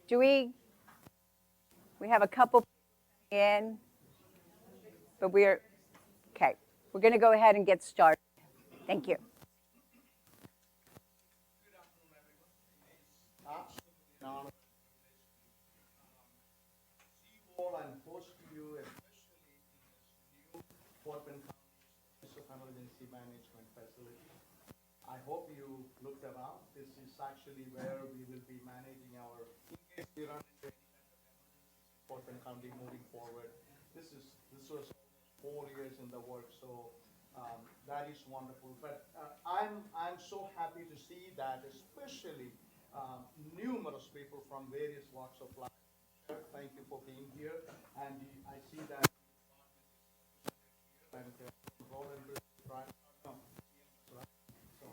Do we have a couple in, but okay. We're going to go ahead and get started. Thank you. Good afternoon, everyone. It is absolutely an honor and privilege to see you all and host you, especially in this new Fort Bend County Office of Emergency Management facility. I hope you looked around. This is actually where we will be managing our, in case we run into any kind of emergencies in Fort Bend County moving forward. This was almost 4 years in the works, so that is wonderful. But I'm so happy to see that, especially numerous people from various walks of life. Thank you for being here, and I see that the department is represented here, and Roland, Brian, no, right? So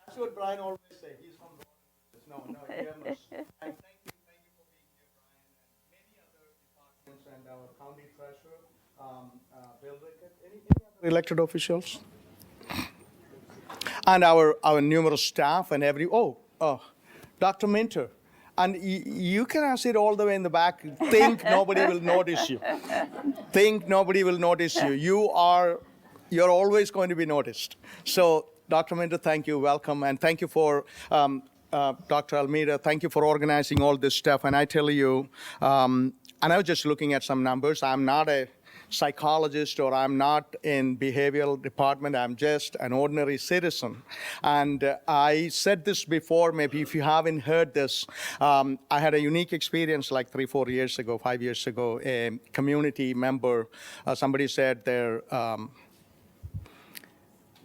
that's what Brian always say. He's from Roland. No, EMS. And thank you for being here, Brian, and many other departments, and our county treasurer, Bill Rickett. Any other elected officials? And our numerous staff and Dr. Minter. And you can sit all the way in the back. Think nobody will notice you. Think nobody will notice you. You're always going to be noticed. So, Dr. Minter, thank you. Welcome. And thank you for, Dr. Almeida, thank you for organizing all this stuff. And I tell you, and I was just looking at some numbers. I'm not a psychologist, or I'm not in behavioral department. I'm just an ordinary citizen. And I said this before, maybe if you haven't heard this, I had a unique experience like 3-4 years ago, 5 years ago. A community member, somebody said their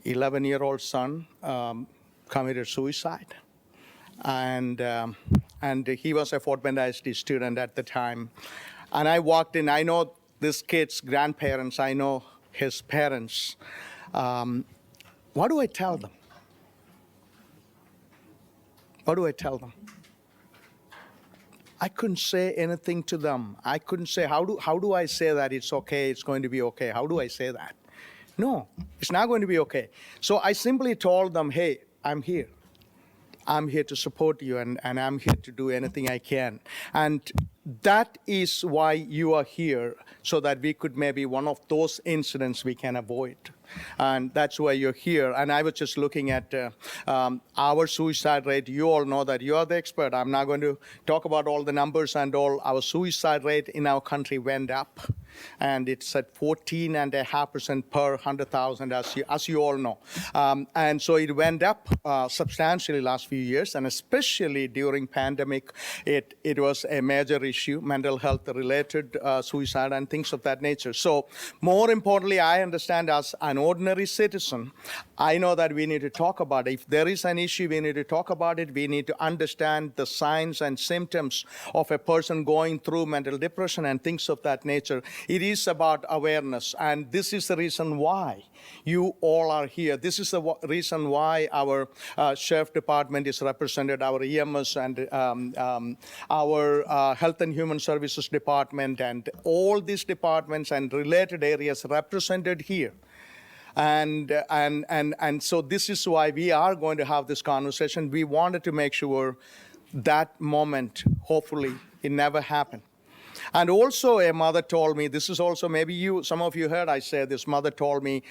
11-year-old son committed suicide. And he was a Fort Bend ISD student at the time. And I walked in, I know this kid's grandparents, I know his parents. What do I tell them? What do I tell them? I couldn't say anything to them. I couldn't say, how do I say that it's okay, it's going to be okay? How do I say that? No, it's not going to be okay. So I simply told them, hey, I'm here. I'm here to support you, and I'm here to do anything I can. And that is why you are here, so that we could maybe one of those incidents we can avoid. And that's why you're here. And I was just looking at our suicide rate. You all know that. You are the expert. I'm not going to talk about all the numbers and all. Our suicide rate in our country went up. And it's at 14.5% per 100,000, as you all know. And so it went up substantially last few years, and especially during pandemic, it was a major issue, mental health related suicide and things of that nature. So more importantly, I understand as an ordinary citizen, I know that we need to talk about it. If there is an issue, we need to talk about it. We need to understand the signs and symptoms of a person going through mental depression and things of that nature. It is about awareness, and this is the reason why you all are here. This is the reason why our sheriff department is represented, our EMS and our Health and Human Services department, and all these departments and related areas represented here. And so this is why we are going to have this conversation. We wanted to make sure that moment, hopefully, it never happened. And also a mother told me, this is also maybe some of you heard I say this, mother told me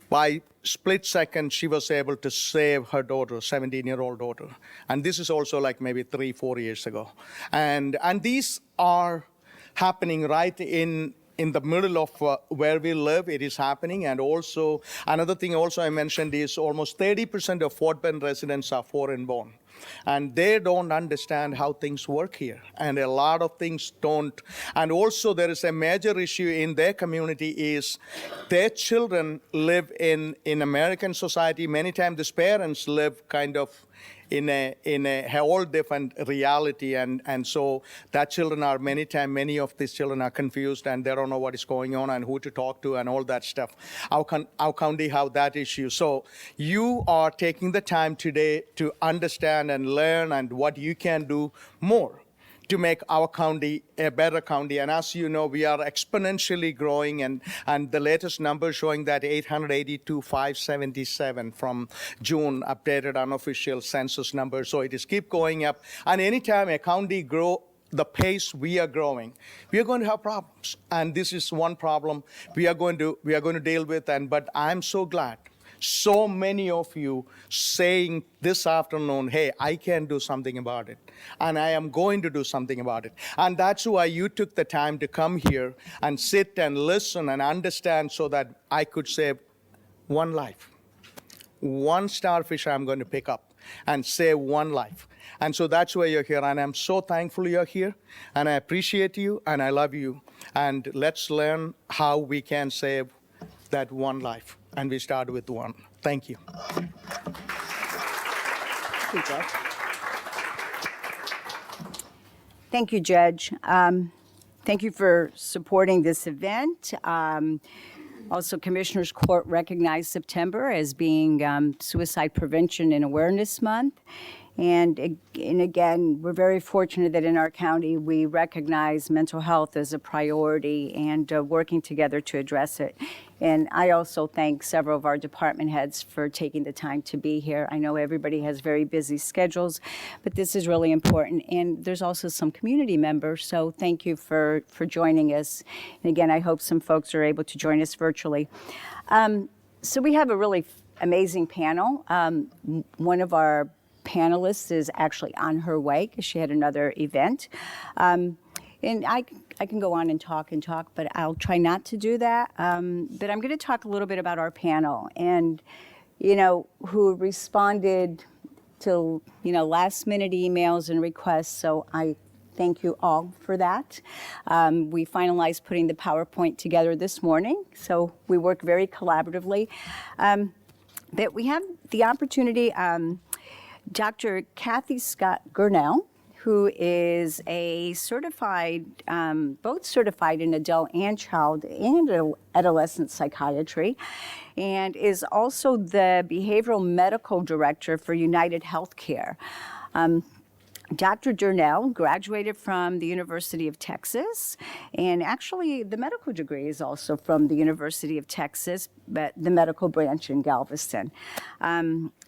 by split second she was able to save her daughter, 17-year-old daughter. And this is also like maybe 3-4 years ago. And these are happening right in the middle of where we live. It is happening. And also, another thing also I mentioned is almost 30% of Fort Bend residents are foreign born. And they don't understand how things work here. And a lot of things don't. And also there is a major issue in their community is their children live in American society. Many times these parents live kind of in a whole different reality, and so that many of these children are confused, and they don't know what is going on and who to talk to and all that stuff. Our county have that issue. So you are taking the time today to understand and learn and what you can do more to make our county a better county. And as you know, we are exponentially growing, and the latest numbers showing that 882,577 from June, updated unofficial census numbers. So it is keep going up. And anytime a county grow the pace we are growing, we are going to have problems. And this is one problem we are going to deal with. But I'm so glad so many of you saying this afternoon, hey, I can do something about it, and I am going to do something about it. And that's why you took the time to come here and sit and listen and understand, so that I could save one life. One starfish I'm going to pick up and save one life. And so that's why you're here, and I'm so thankful you're here, and I appreciate you, and I love you. And let's learn how we can save that one life. And we start with one. Thank you. Thank you, Judge. Thank you for supporting this event. Also, Commissioners Court recognized September as being Suicide Prevention and Awareness Month. And again, we're very fortunate that in our county we recognize mental health as a priority and working together to address it. And I also thank several of our department heads for taking the time to be here. I know everybody has very busy schedules, but this is really important. And there's also some community members, so thank you for joining us. And again, I hope some folks are able to join us virtually. So we have a really amazing panel. One of our panelists is actually on her way because she had another event. And I can go on and talk, but I'll try not to do that. But I'm going to talk a little bit about our panel and, who responded to, last minute emails and requests. So I thank you all for that. We finalized putting the PowerPoint together this morning, so we work very collaboratively. But we have the opportunity, Dr. Kathy Scott Gurnell, who is a certified, both certified in adult and child and adolescent psychiatry, and is also the behavioral medical director for United Healthcare. Dr. Gurnell graduated from the University of Texas, and actually the medical degree is also from the University of Texas, but the medical branch in Galveston.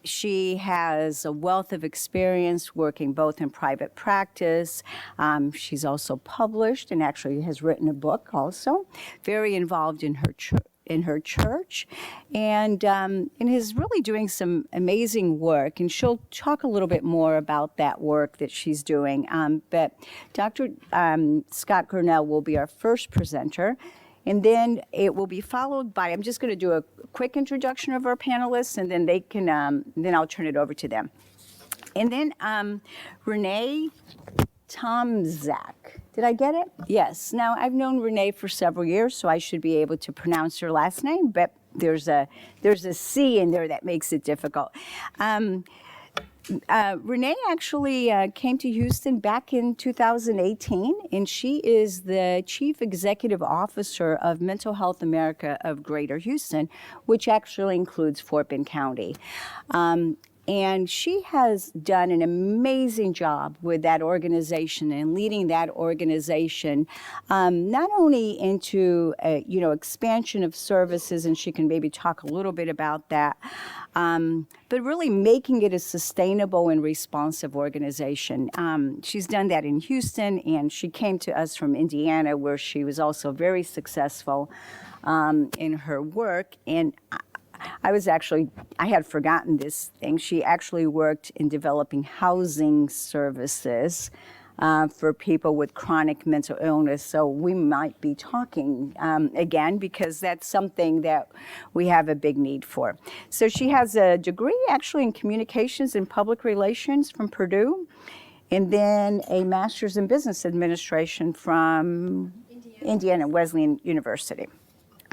She has a wealth of experience working both in private practice. She's also published and actually has written a book also, very involved in her church, and is really doing some amazing work. And she'll talk a little bit more about that work that she's doing. But Dr. Scott Gurnell will be our first presenter. And then it will be followed by, I'm just going to do a quick introduction of our panelists, and then they can, then I'll turn it over to them. And then Renee Tomczak. Did I get it? Yes. Now, I've known Renee for several years, so I should be able to pronounce her last name, but there's a C in there that makes it difficult. Renee actually came to Houston back in 2018, and she is the Chief Executive Officer of Mental Health America of Greater Houston, which actually includes Fort Bend County. And she has done an amazing job with that organization and leading that organization, not only into, expansion of services, and she can maybe talk a little bit about that, but really making it a sustainable and responsive organization. She's done that in Houston, and she came to us from Indiana, where she was also very successful in her work. And I had forgotten this thing. She actually worked in developing housing services for people with chronic mental illness. So we might be talking again, because that's something that we have a big need for. So she has a degree actually in communications and public relations from Purdue, and then a master's in business administration from Indiana Wesleyan University.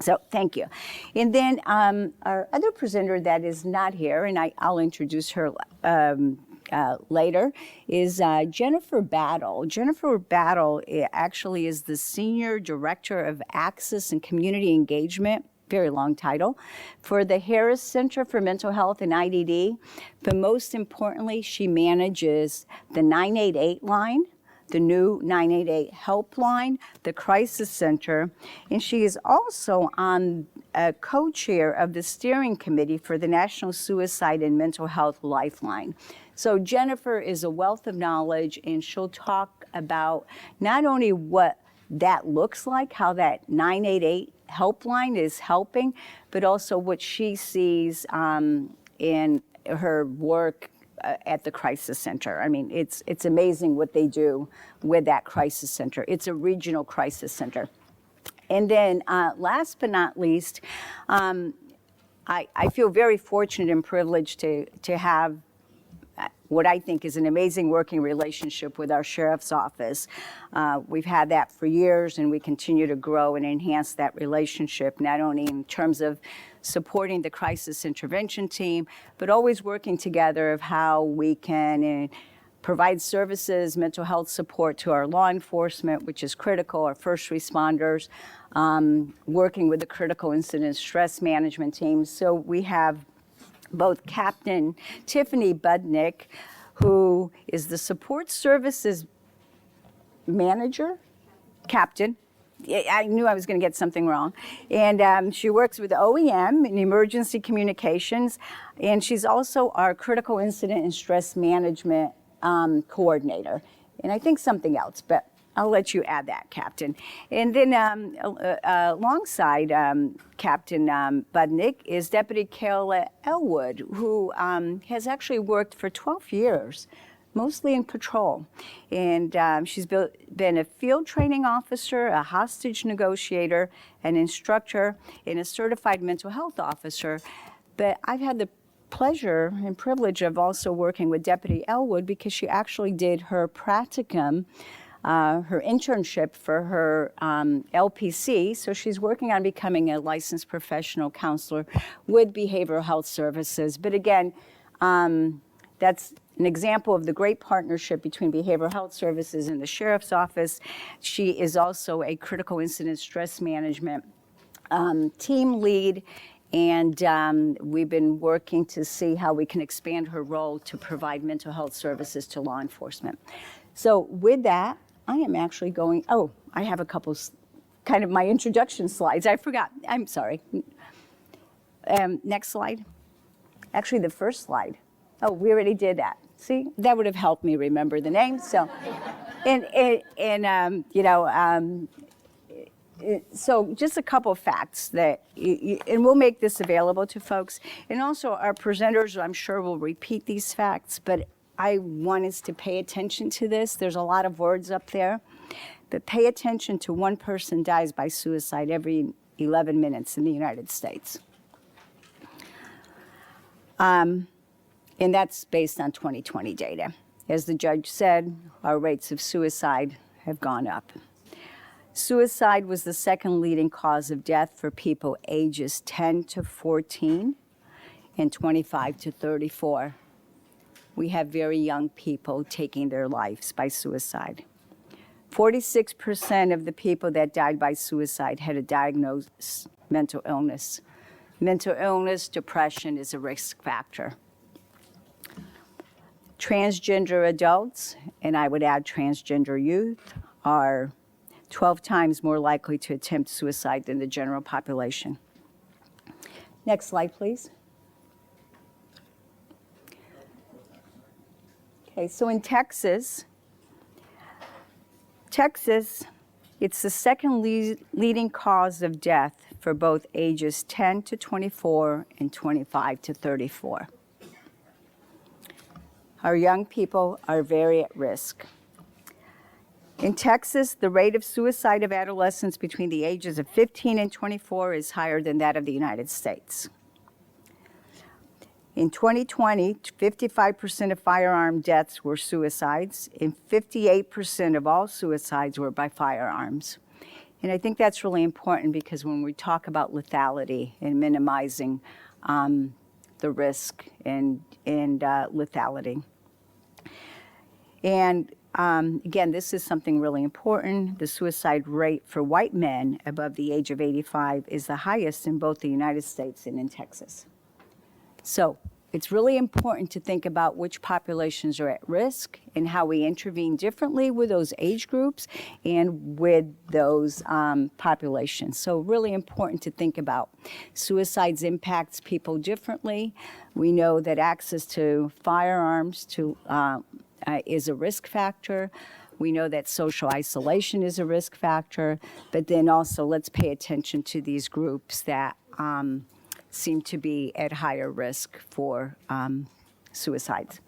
So thank you. And then our other presenter that is not here, and I'll introduce her later, is Jennifer Battle. Jennifer Battle actually is the Senior Director of Access and Community Engagement, very long title, for the Harris Center for Mental Health and IDD. But most importantly, she manages the 988 line, the new 988 helpline, the crisis center, and she is also on a co-chair of the steering committee for the National Suicide and Mental Health Lifeline. So Jennifer is a wealth of knowledge, and she'll talk about not only what that looks like, how that 988 helpline is helping, but also what she sees in her work at the crisis center. I mean, it's amazing what they do with that crisis center. It's a regional crisis center. And then last but not least, I feel very fortunate and privileged to have what I think is an amazing working relationship with our sheriff's office. We've had that for years, and we continue to grow and enhance that relationship, not only in terms of supporting the crisis intervention team, but always working together of how we can provide services, mental health support to our law enforcement, which is critical, our first responders, working with the critical incident stress management team. So we have both Captain Tiffany Budnick, who is the support services manager, captain. I knew I was going to get something wrong. And she works with OEM in emergency communications, and she's also our critical incident and stress management coordinator. And I think something else, but I'll let you add that, Captain. And then alongside Captain Budnick is Deputy Kayla Elwood, who has actually worked for 12 years, mostly in patrol. And she's been a field training officer, a hostage negotiator, an instructor, and a certified mental health officer. But I've had the pleasure and privilege of also working with Deputy Elwood because she actually did her practicum, her internship for her LPC. So she's working on becoming a licensed professional counselor with behavioral health services. But again, that's an example of the great partnership between behavioral health services and the sheriff's office. She is also a critical incident stress management team lead, and we've been working to see how we can expand her role to provide mental health services to law enforcement. So with that, I am actually going, I have a couple kind of my introduction slides. I forgot, I'm sorry. Next slide. Actually, the first slide. Oh, we already did that. See, that would have helped me remember the name. So, so just a couple of facts that, and we'll make this available to folks. And also our presenters, I'm sure, will repeat these facts, but I want us to pay attention to this. There's a lot of words up there, but pay attention to one person dies by suicide every 11 minutes in the United States. And that's based on 2020 data. As the judge said, our rates of suicide have gone up. Suicide was the second leading cause of death for people ages 10 to 14 and 25 to 34. We have very young people taking their lives by suicide. 46% of the people that died by suicide had a diagnosed mental illness. Mental illness, depression is a risk factor. Transgender adults, and I would add transgender youth, are 12 times more likely to attempt suicide than the general population. Next slide, please. Okay, so in Texas, it's the second leading cause of death for both ages 10 to 24 and 25 to 34. Our young people are very at risk. In Texas, the rate of suicide of adolescents between the ages of 15 and 24 is higher than that of the United States. In 2020, 55% of firearm deaths were suicides, and 58% of all suicides were by firearms. And I think that's really important because when we talk about lethality and minimizing the risk and lethality. And again, this is something really important. The suicide rate for white men above the age of 85 is the highest in both the United States and in Texas. So it's really important to think about which populations are at risk and how we intervene differently with those age groups and with those populations. So really important to think about. Suicides impacts people differently. We know that access to firearms is a risk factor. We know that social isolation is a risk factor, but then also let's pay attention to these groups that seem to be at higher risk for suicides.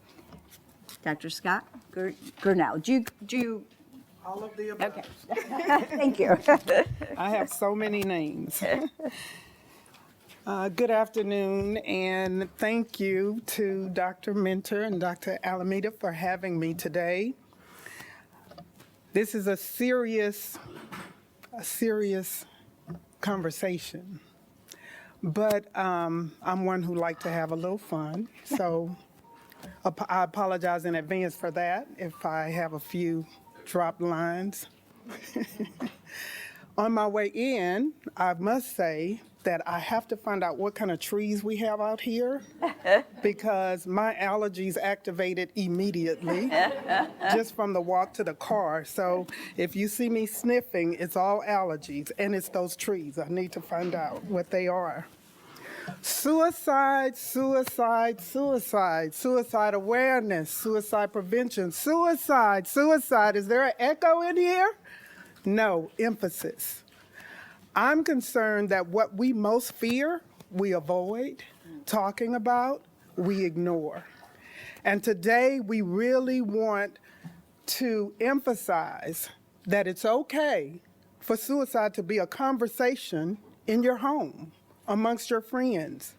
Dr. Scott Gurnell, do you? All of the above. Okay. Thank you. I have so many names. Good afternoon, and thank you to Dr. Minter and Dr. Alameda for having me today. This is a serious conversation, but I'm one who like to have a little fun, so I apologize in advance for that if I have a few dropped lines. On my way in, I must say that I have to find out what kind of trees we have out here because my allergies activated immediately just from the walk to the car. So if you see me sniffing, it's all allergies, and it's those trees. I need to find out what they are. Suicide, suicide, suicide, suicide awareness, suicide prevention, suicide, suicide. Is there an echo in here? No, emphasis. I'm concerned that what we most fear, we avoid talking about, we ignore. And today we really want to emphasize that it's okay for suicide to be a conversation in your home, amongst your friends.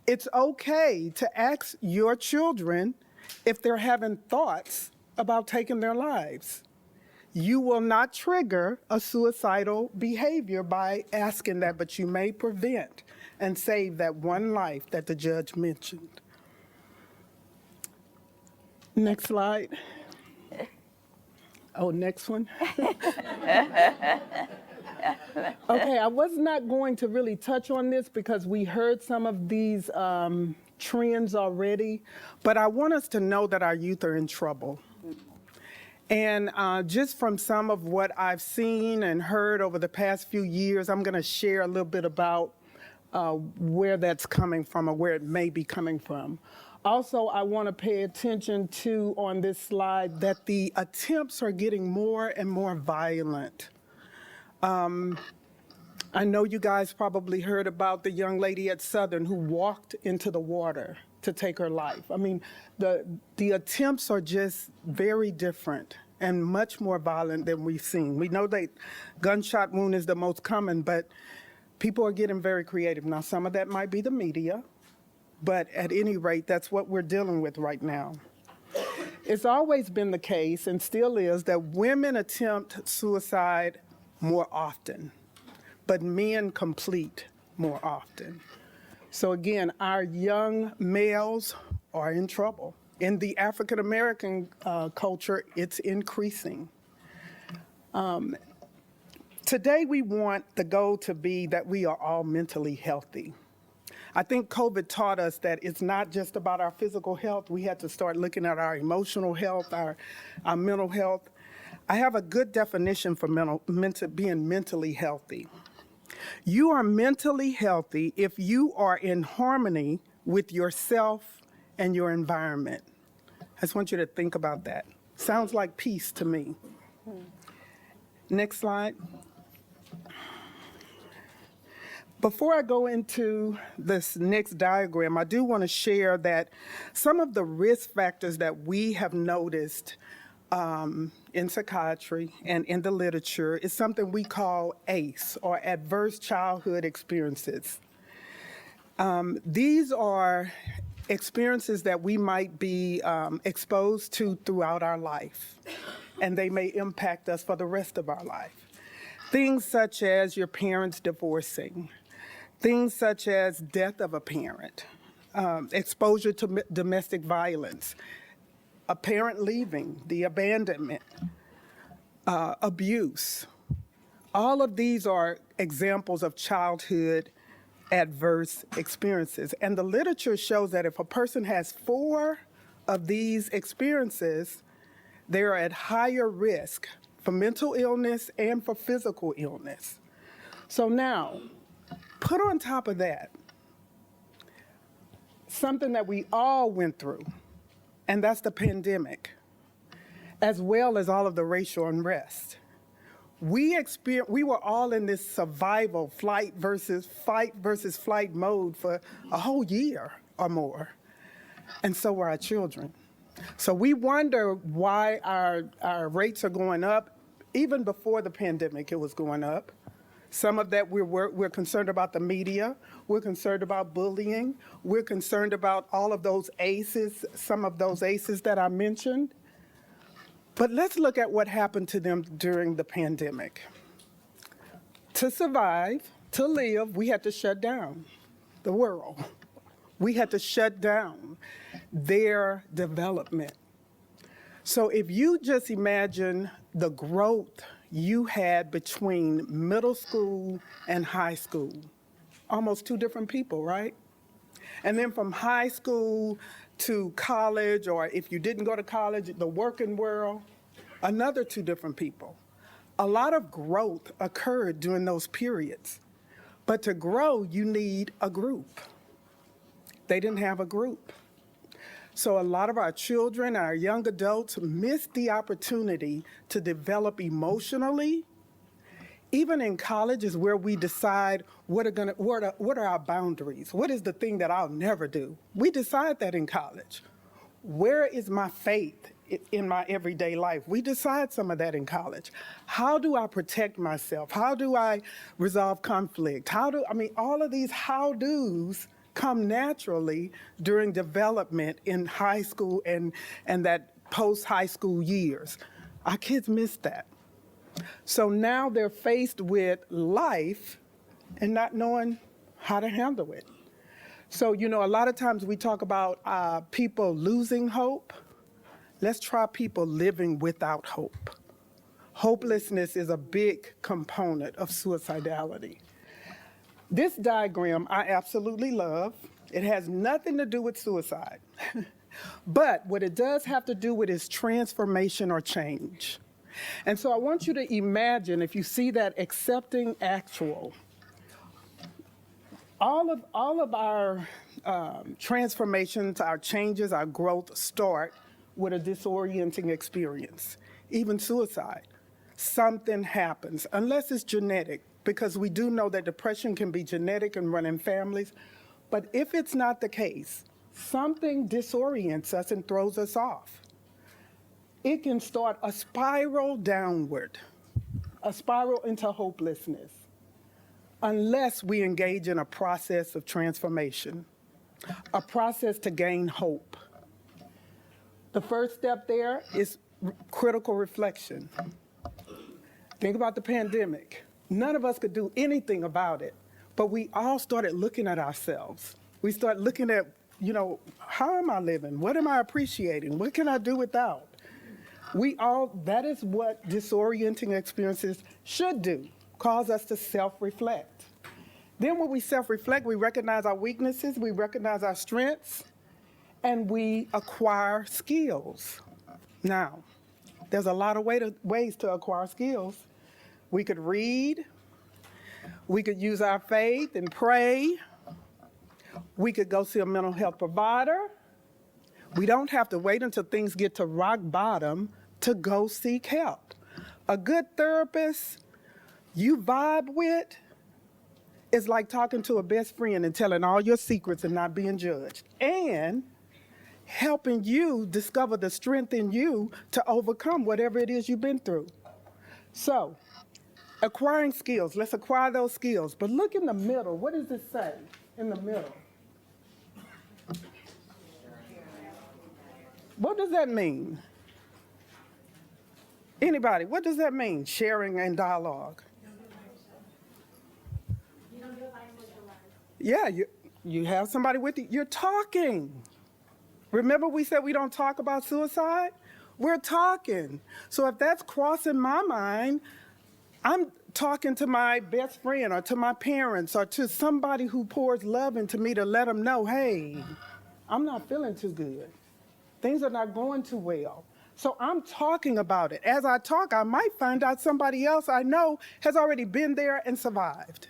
It's okay to ask your children if they're having thoughts about taking their lives. You will not trigger a suicidal behavior by asking that, but you may prevent and save that one life that the judge mentioned. Next slide. Oh, next one. Okay, I was not going to really touch on this because we heard some of these trends already, but I want us to know that our youth are in trouble. And just from some of what I've seen and heard over the past few years, I'm going to share a little bit about where that's coming from or where it may be coming from. Also, I want to pay attention to, on this slide, that the attempts are getting more and more violent. I know you guys probably heard about the young lady at Southern who walked into the water to take her life. I mean, the attempts are just very different and much more violent than we've seen. We know that gunshot wound is the most common, but people are getting very creative. Now, some of that might be the media, but at any rate, that's what we're dealing with right now. It's always been the case, and still is, that women attempt suicide more often, but men complete more often. So again, our young males are in trouble. In the African American culture, it's increasing. Today we want the goal to be that we are all mentally healthy. I think COVID taught us that it's not just about our physical health. We had to start looking at our emotional health, our mental health. I have a good definition for being mentally healthy. You are mentally healthy if you are in harmony with yourself and your environment. I just want you to think about that. Sounds like peace to me. Next slide. Before I go into this next diagram, I do want to share that some of the risk factors that we have noticed in psychiatry and in the literature is something we call ACE, or adverse childhood experiences. These are experiences that we might be exposed to throughout our life, and they may impact us for the rest of our life. Things such as your parents divorcing, things such as death of a parent, exposure to domestic violence, a parent leaving, the abandonment, abuse. All of these are examples of childhood adverse experiences. And the literature shows that if a person has 4 of these experiences, they are at higher risk for mental illness and for physical illness. So now, put on top of that something that we all went through, and that's the pandemic, as well as all of the racial unrest. We were all in this survival, fight versus flight mode for a whole year or more, and so were our children. So we wonder why our rates are going up. Even before the pandemic, it was going up. Some of that we're concerned about the media. We're concerned about bullying. We're concerned about all of those ACEs, some of those ACEs that I mentioned. But let's look at what happened to them during the pandemic. To survive, to live, we had to shut down the world. We had to shut down their development. So if you just imagine the growth you had between middle school and high school, almost 2 different people, right? And then from high school to college, or if you didn't go to college, the working world, another 2 different people. A lot of growth occurred during those periods. But to grow, you need a group. They didn't have a group. So a lot of our children, our young adults missed the opportunity to develop emotionally. Even in college is where we decide what are our boundaries? What is the thing that I'll never do? We decide that in college. Where is my faith in my everyday life? We decide some of that in college. How do I protect myself? How do I resolve conflict? All of these how-dos come naturally during development in high school and that post-high school years. Our kids miss that. So now they're faced with life and not knowing how to handle it. So, a lot of times we talk about people losing hope. Let's try people living without hope. Hopelessness is a big component of suicidality. This diagram I absolutely love. It has nothing to do with suicide. But what it does have to do with is transformation or change. And so I want you to imagine, if you see that accepting actual, all of our transformations, our changes, our growth start with a disorienting experience, even suicide. Something happens, unless it's genetic, because we do know that depression can be genetic and run in families. But if it's not the case, something disorients us and throws us off. It can start a spiral downward, a spiral into hopelessness, unless we engage in a process of transformation, a process to gain hope. The first step there is critical reflection. Think about the pandemic. None of us could do anything about it, but we all started looking at ourselves. We started looking at, how am I living? What am I appreciating? What can I do without? That is what disorienting experiences should do, cause us to self-reflect. Then when we self-reflect, we recognize our weaknesses, we recognize our strengths, and we acquire skills. Now, there's a lot of ways to acquire skills. We could read, we could use our faith and pray, we could go see a mental health provider. We don't have to wait until things get to rock bottom to go seek help. A good therapist you vibe with is like talking to a best friend and telling all your secrets and not being judged, and helping you discover the strength in you to overcome whatever it is you've been through. So, acquiring skills, let's acquire those skills. But look in the middle. What does it say in the middle? What does that mean? Anybody, what does that mean? Sharing and dialogue. Yeah, you have somebody with you. You're talking. Remember we said we don't talk about suicide? We're talking. So if that's crossing my mind, talking to my best friend or to my parents or to somebody who pours love into me to let them know, hey, I'm not feeling too good. Things are not going too well. So I'm talking about it. As I talk, I might find out somebody else I know has already been there and survived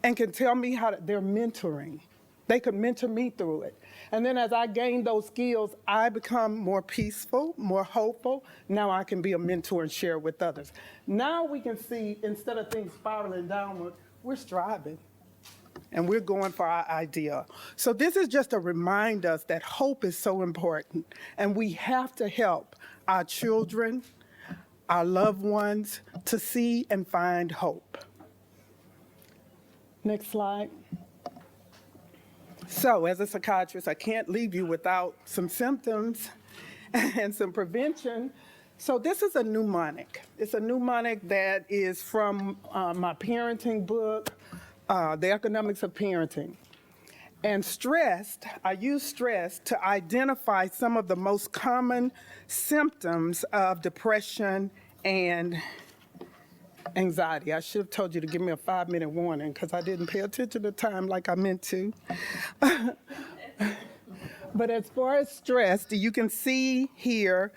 and can tell me how they're mentoring. They could mentor me through it. And then as I gain those skills, I become more peaceful, more hopeful. Now I can be a mentor and share with others. Now we can see, instead of things spiraling downward, we're striving and we're going for our idea. So this is just to remind us that hope is so important, and we have to help our children, our loved ones, to see and find hope. Next slide. So as a psychiatrist, I can't leave you without some symptoms and some prevention. So this is a mnemonic. It's a mnemonic that is from my parenting book, The Economics of Parenting. And stressed, I use stress to identify some of the most common symptoms of depression and anxiety. I should have told you to give me a 5-minute warning because I didn't pay attention to time like I meant to. But as far as stress, you can see here,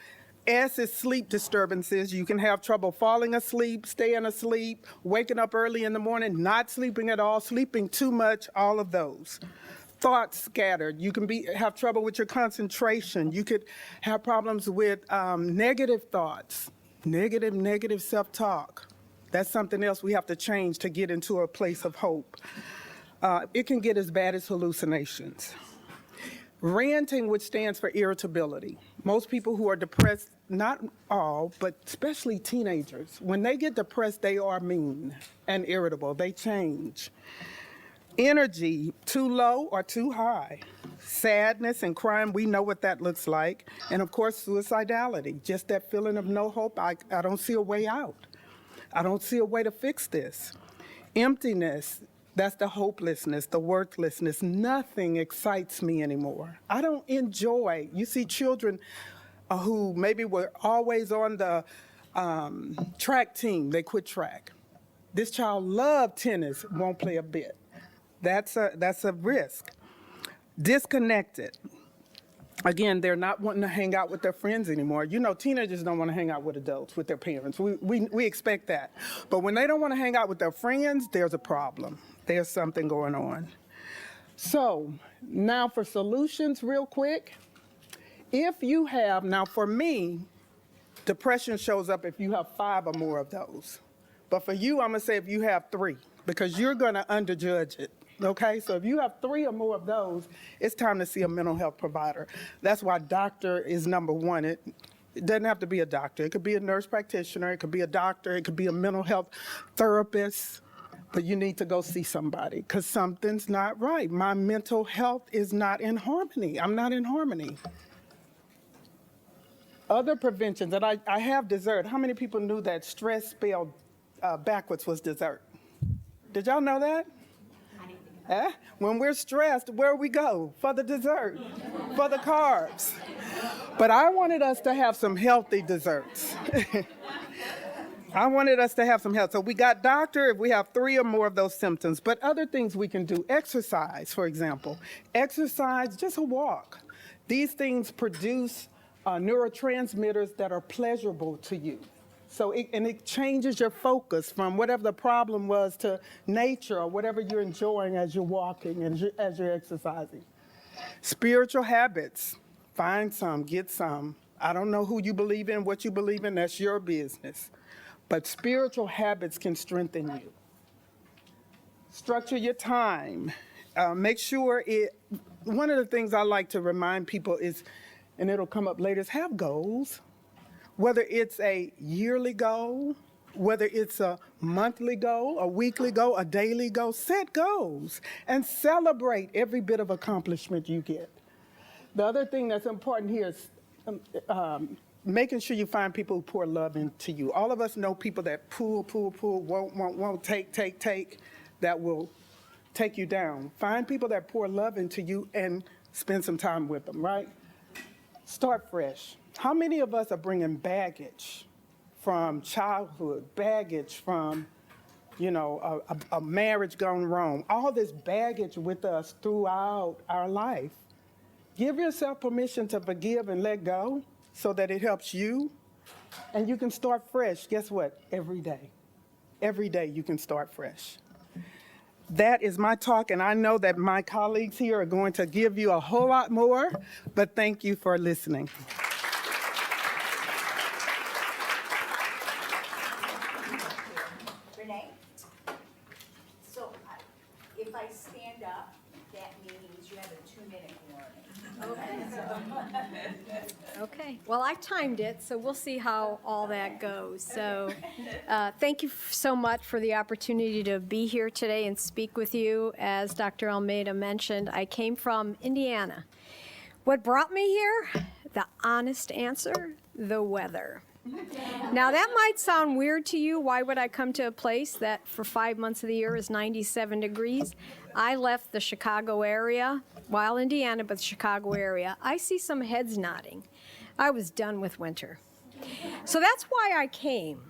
S is sleep disturbances. You can have trouble falling asleep, staying asleep, waking up early in the morning, not sleeping at all, sleeping too much, all of those. Thoughts scattered. You can have trouble with your concentration. You could have problems with negative thoughts, negative self-talk. That's something else we have to change to get into a place of hope. It can get as bad as hallucinations. Ranting, which stands for irritability. Most people who are depressed, not all, but especially teenagers, when they get depressed, they are mean and irritable. They change. Energy, too low or too high. Sadness and crime, we know what that looks like. And of course, suicidality, just that feeling of no hope. I don't see a way out. I don't see a way to fix this. Emptiness, that's the hopelessness, the worthlessness. Nothing excites me anymore. I don't enjoy. You see children who maybe were always on the track team, they quit track. This child loved tennis, won't play a bit. That's a risk. Disconnected. Again, they're not wanting to hang out with their friends anymore. You know, teenagers don't want to hang out with adults, with their parents. We expect that. But when they don't want to hang out with their friends, there's a problem. There's something going on. So now for solutions real quick. If you have, now for me, depression shows up if you have 5 or more of those. But for you, I'm going to say if you have 3, because you're going to underjudge it. Okay, so if you have 3 or more of those, it's time to see a mental health provider. That's why doctor is number 1. It doesn't have to be a doctor. It could be a nurse practitioner. It could be a doctor. It could be a mental health therapist. But you need to go see somebody because something's not right. My mental health is not in harmony. I'm not in harmony. Other preventions, and I have dessert. How many people knew that stress spelled backwards was dessert? Did y'all know that? When we're stressed, where we go? For the dessert, for the carbs. But I wanted us to have some healthy desserts. I wanted us to have some health. So we got doctor if we have 3 or more of those symptoms. But other things we can do, exercise, for example. Exercise, just a walk. These things produce neurotransmitters that are pleasurable to you. So it changes your focus from whatever the problem was to nature or whatever you're enjoying as you're walking and as you're exercising. Spiritual habits, find some, get some. I don't know who you believe in, what you believe in, that's your business. But spiritual habits can strengthen you. Structure your time. Make sure one of the things I like to remind people is, and it'll come up later, is have goals. Whether it's a yearly goal, whether it's a monthly goal, a weekly goal, a daily goal, set goals and celebrate every bit of accomplishment you get. The other thing that's important here is making sure you find people who pour love into you. All of us know people that pull, won't, take, that will take you down. Find people that pour love into you and spend some time with them, right? Start fresh. How many of us are bringing baggage from childhood, baggage from a marriage gone wrong, all this baggage with us throughout our life. Give yourself permission to forgive and let go so that it helps you. And you can start fresh. Guess what? Every day. Every day you can start fresh. That is my talk, and I know that my colleagues here are going to give you a whole lot more, but thank you for listening. Renee? So if I stand up, that means you have a 2-minute warning. Okay, well, I timed it, so we'll see how all that goes. So thank you so much for the opportunity to be here today and speak with you. As Dr. Almeida mentioned, I came from Indiana. What brought me here? The honest answer, the weather. Now, that might sound weird to you. Why would I come to a place that for 5 months of the year is 97 degrees? I left the Chicago area, while Indiana, but the Chicago area. I see some heads nodding. I was done with winter. So that's why I came.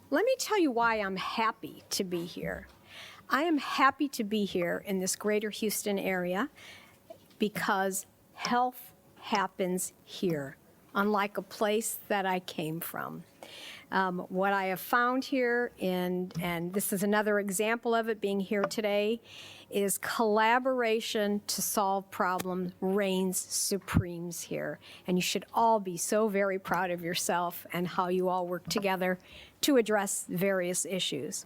Let me tell you why I'm happy to be here. I am happy to be here in this greater Houston area because health happens here, unlike a place that I came from. What I have found here, and this is another example of it being here today, is collaboration to solve problems reigns supreme here. And you should all be so very proud of yourself and how you all work together to address various issues.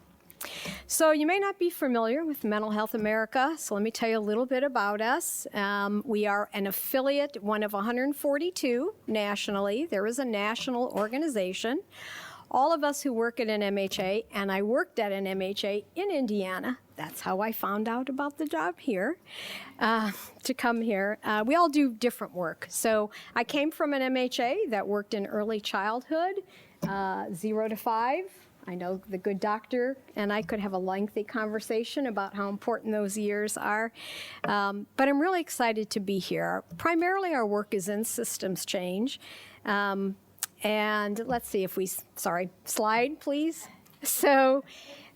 So you may not be familiar with Mental Health America, so let me tell you a little bit about us. We are an affiliate, one of 142 nationally. There is a national organization. All of us who work at an MHA, and I worked at an MHA in Indiana, that's how I found out about the job here, to come here. We all do different work. So I came from an MHA that worked in early childhood, 0 to 5. I know the good doctor and I could have a lengthy conversation about how important those years are. But I'm really excited to be here. Primarily our work is in systems change. And let's see if we, slide please. So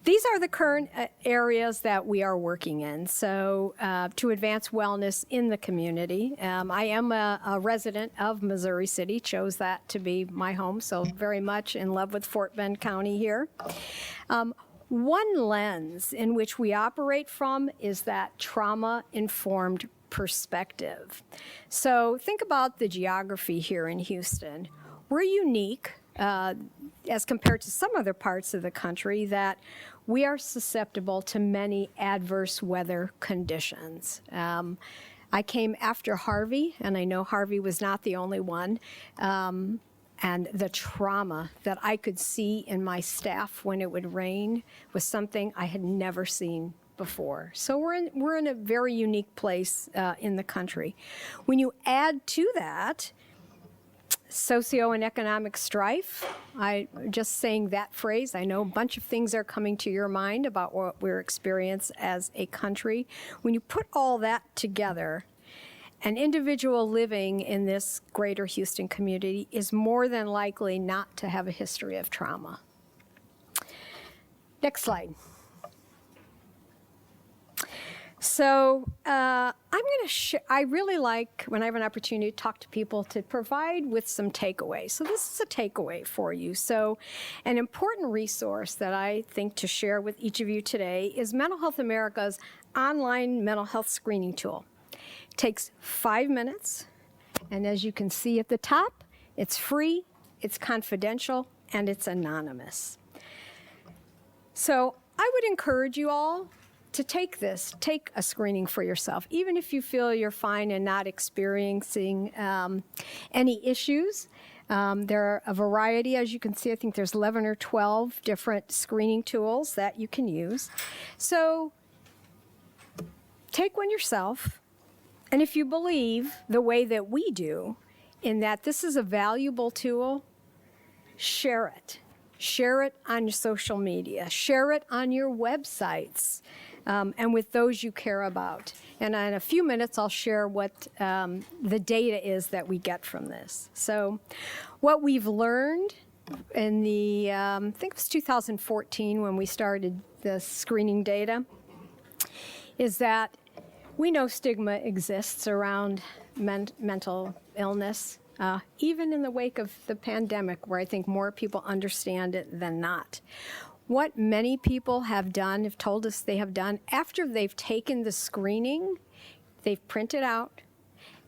these are the current areas that we are working in. So to advance wellness in the community. I am a resident of Missouri City, chose that to be my home, so very much in love with Fort Bend County here. One lens in which we operate from is that trauma-informed perspective. So think about the geography here in Houston. We're unique as compared to some other parts of the country that we are susceptible to many adverse weather conditions. I came after Harvey, and I know Harvey was not the only one. And the trauma that I could see in my staff when it would rain was something I had never seen before. So we're in a very unique place in the country. When you add to that socio and economic strife, just saying that phrase, I know a bunch of things are coming to your mind about what we're experiencing as a country. When you put all that together, an individual living in this greater Houston community is more than likely not to have a history of trauma. Next slide. So I'm going to I really like, when I have an opportunity to talk to people, to provide with some takeaways. So this is a takeaway for you. So an important resource that I think to share with each of you today is Mental Health America's online mental health screening tool. It takes 5 minutes, and as you can see at the top, it's free, it's confidential, and it's anonymous. So I would encourage you all to take a screening for yourself, even if you feel you're fine and not experiencing any issues. There are a variety, as you can see, I think there's 11 or 12 different screening tools that you can use. So take one yourself, and if you believe the way that we do, in that this is a valuable tool, share it. Share it on your social media. Share it on your websites. And with those you care about. And in a few minutes, I'll share what the data is that we get from this. So what we've learned in the, I think it was 2014 when we started the screening data, is that we know stigma exists around mental illness, even in the wake of the pandemic, where I think more people understand it than not. What many people have done, have told us they have done, after they've taken the screening, they've printed out,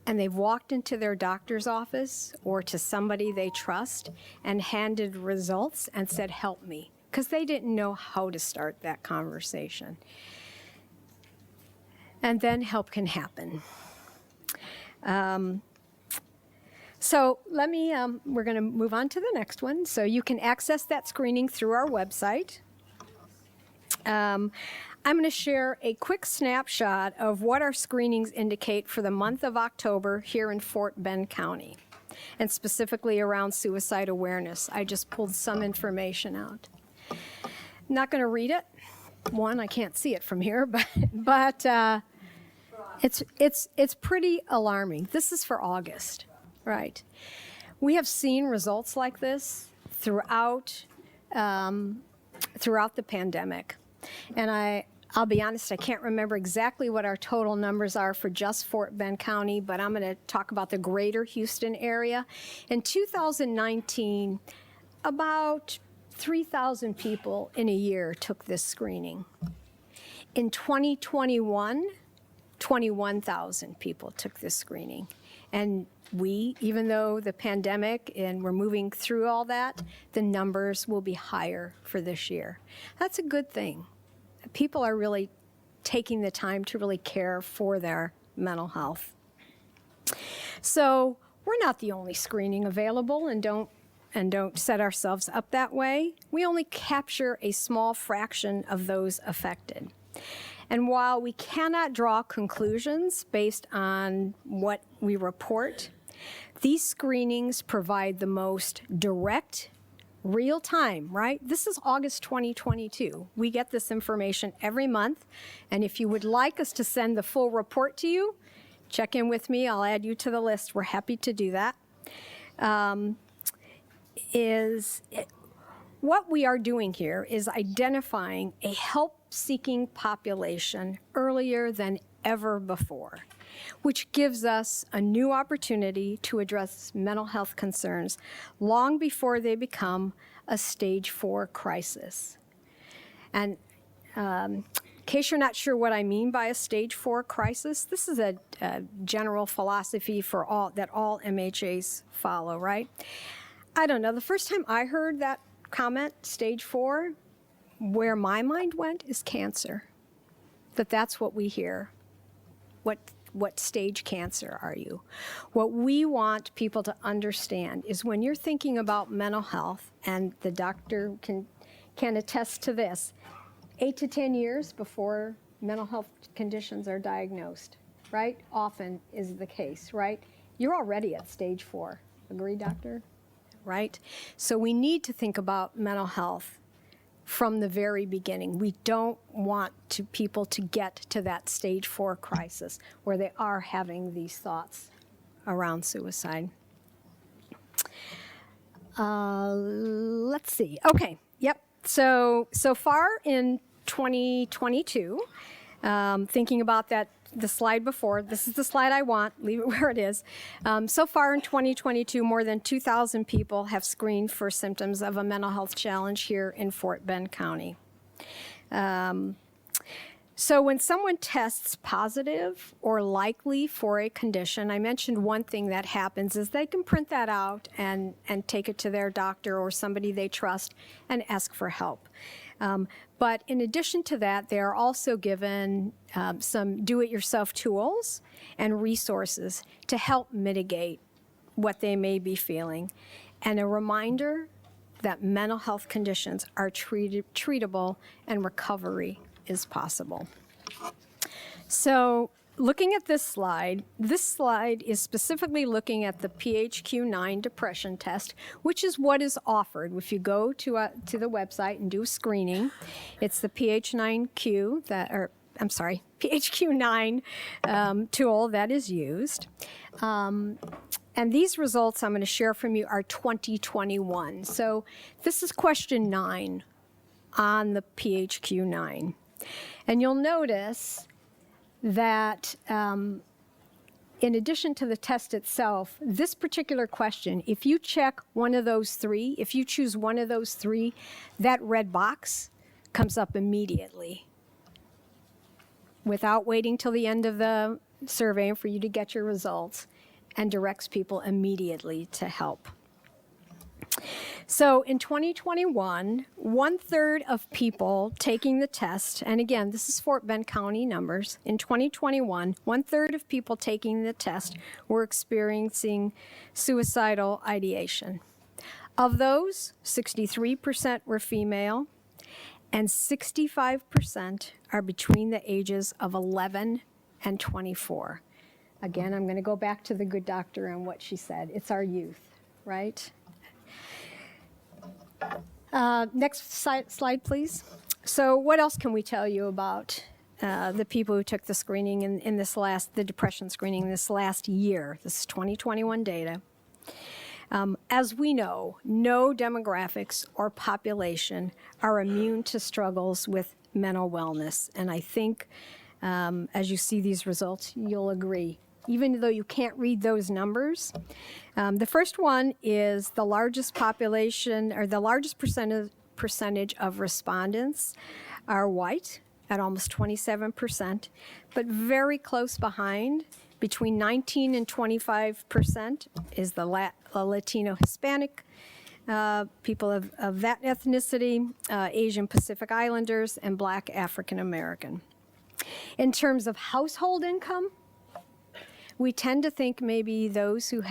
and they've walked into their doctor's office or to somebody they trust and handed results and said, help me, because they didn't know how to start that conversation. And then help can happen. So we're going to move on to the next one. So you can access that screening through our website. I'm going to share a quick snapshot of what our screenings indicate for the month of October here in Fort Bend County, and specifically around suicide awareness. I just pulled some information out. I'm not going to read it. One, I can't see it from here, but it's pretty alarming. This is for August, right? We have seen results like this throughout the pandemic. And I'll be honest, I can't remember exactly what our total numbers are for just Fort Bend County, but I'm going to talk about the greater Houston area. In 2019, about 3,000 people in a year took this screening. In 2021, 21,000 people took this screening. And even though the pandemic and we're moving through all that, the numbers will be higher for this year. That's a good thing. People are really taking the time to really care for their mental health. So we're not the only screening available, and don't set ourselves up that way. We only capture a small fraction of those affected. And while we cannot draw conclusions based on what we report, these screenings provide the most direct, real time, right? This is August 2022. We get this information every month. And if you would like us to send the full report to you, check in with me. I'll add you to the list. We're happy to do that. What we are doing here is identifying a help-seeking population earlier than ever before, which gives us a new opportunity to address mental health concerns long before they become a stage 4 crisis. And in case you're not sure what I mean by a stage 4 crisis, this is a general philosophy for all MHAs follow, right? I don't know, the first time I heard that comment, stage 4, where my mind went is cancer. That's what we hear. What stage cancer are you? What we want people to understand is when you're thinking about mental health, and the doctor can attest to this, 8 to 10 years before mental health conditions are diagnosed, right? Often is the case, right? You're already at stage 4. Agree, doctor? Right? So we need to think about mental health from the very beginning. We don't want people to get to that stage 4 crisis where they are having these thoughts around suicide. Let's see. Okay. Yep. So far in 2022, thinking about the slide before, this is the slide I want, leave it where it is. So far in 2022, more than 2,000 people have screened for symptoms of a mental health challenge here in Fort Bend County. So when someone tests positive or likely for a condition, I mentioned one thing that happens is they can print that out and take it to their doctor or somebody they trust and ask for help. But in addition to that, they are also given some do-it-yourself tools and resources to help mitigate what they may be feeling, and a reminder that mental health conditions are treatable and recovery is possible. So looking at this slide is specifically looking at the PHQ-9 depression test, which is what is offered. If you go to the website and do screening, it's the PHQ-9 tool that is used. And these results I'm going to share from you are 2021. So this is question 9 on the PHQ-9. And you'll notice that in addition to the test itself, this particular question, if you check one of those three, if you choose one of those three, that red box comes up immediately without waiting till the end of the survey for you to get your results, and directs people immediately to help. So in 2021, 1/3 of people taking the test, and again, this is Fort Bend County numbers. In 2021, 1/3 of people taking the test were experiencing suicidal ideation. Of those, 63% were female, and 65% are between the ages of 11 and 24. Again, I'm going to go back to the good doctor and what she said. It's our youth, right? Next slide, please. So what else can we tell you about the people who took the screening in the depression screening in this last year? This is 2021 data. As we know, no demographics or population are immune to struggles with mental wellness. And I think as you see these results, you'll agree. Even though you can't read those numbers, the first one is the largest population, or the largest percentage of respondents are white at almost 27%, but very close behind, between 19 and 25%, is the Latino Hispanic people of that ethnicity, Asian Pacific Islanders, and Black African American. In terms of household income, we tend to think maybe those who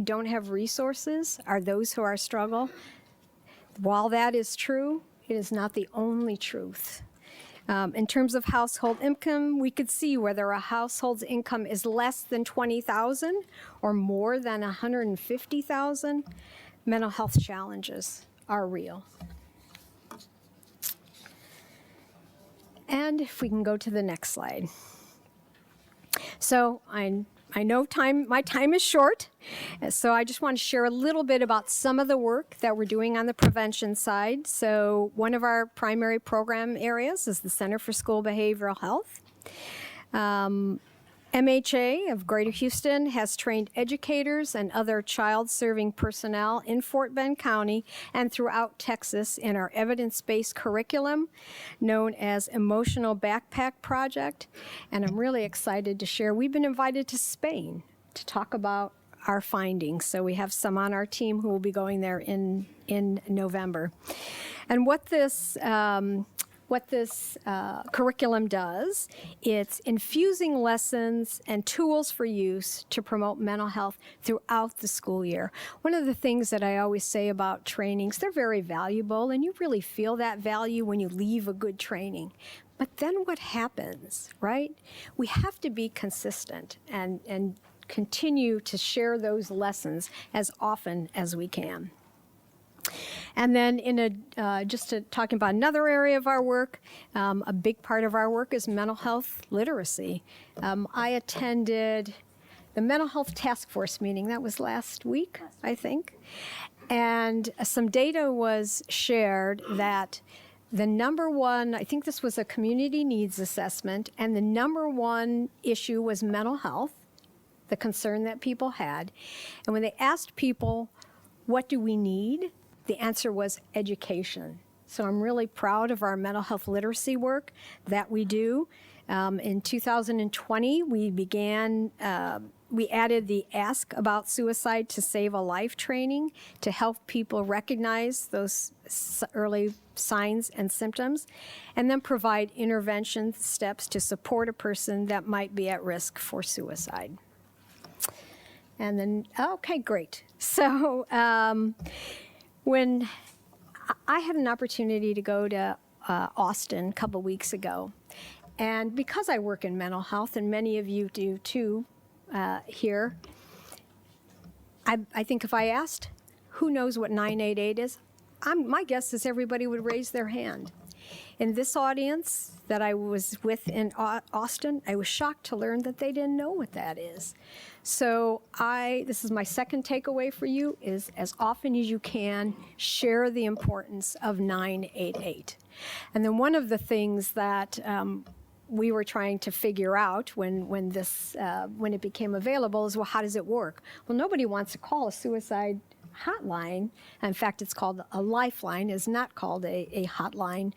don't have resources are those who are struggle. While that is true, it is not the only truth. In terms of household income, we could see whether a household's income is less than $20,000 or more than $150,000, mental health challenges are real. And if we can go to the next slide. So I know my time is short, so I just want to share a little bit about some of the work that we're doing on the prevention side. So one of our primary program areas is the Center for School Behavioral Health. MHA of Greater Houston has trained educators and other child-serving personnel in Fort Bend County and throughout Texas in our evidence-based curriculum known as Emotional Backpack Project. And I'm really excited to share, we've been invited to Spain to talk about our findings. So we have some on our team who will be going there in November. And what this curriculum does, it's infusing lessons and tools for use to promote mental health throughout the school year. One of the things that I always say about trainings, they're very valuable, and you really feel that value when you leave a good training. But then what happens, right? We have to be consistent and continue to share those lessons as often as we can. And then talking about another area of our work, a big part of our work is mental health literacy. I attended the mental health task force meeting, that was last week, I think. And some data was shared that the number one, I think this was a community needs assessment, and the number one issue was mental health, the concern that people had. And when they asked people, what do we need? The answer was education. So I'm really proud of our mental health literacy work that we do. In 2020, we added the Ask About Suicide to Save a Life training to help people recognize those early signs and symptoms, and then provide intervention steps to support a person that might be at risk for suicide. And then, okay, great. So, when I had an opportunity to go to Austin a couple weeks ago, and because I work in mental health, and many of you do too here, I think if I asked, who knows what 988 is, my guess is everybody would raise their hand. In this audience that I was with in Austin, I was shocked to learn that they didn't know what that is. So this is my second takeaway for you, is as often as you can, share the importance of 988. And then one of the things that we were trying to figure out when it became available is, well, how does it work? Well, nobody wants to call a suicide hotline. In fact, it's called a lifeline, is not called a hotline,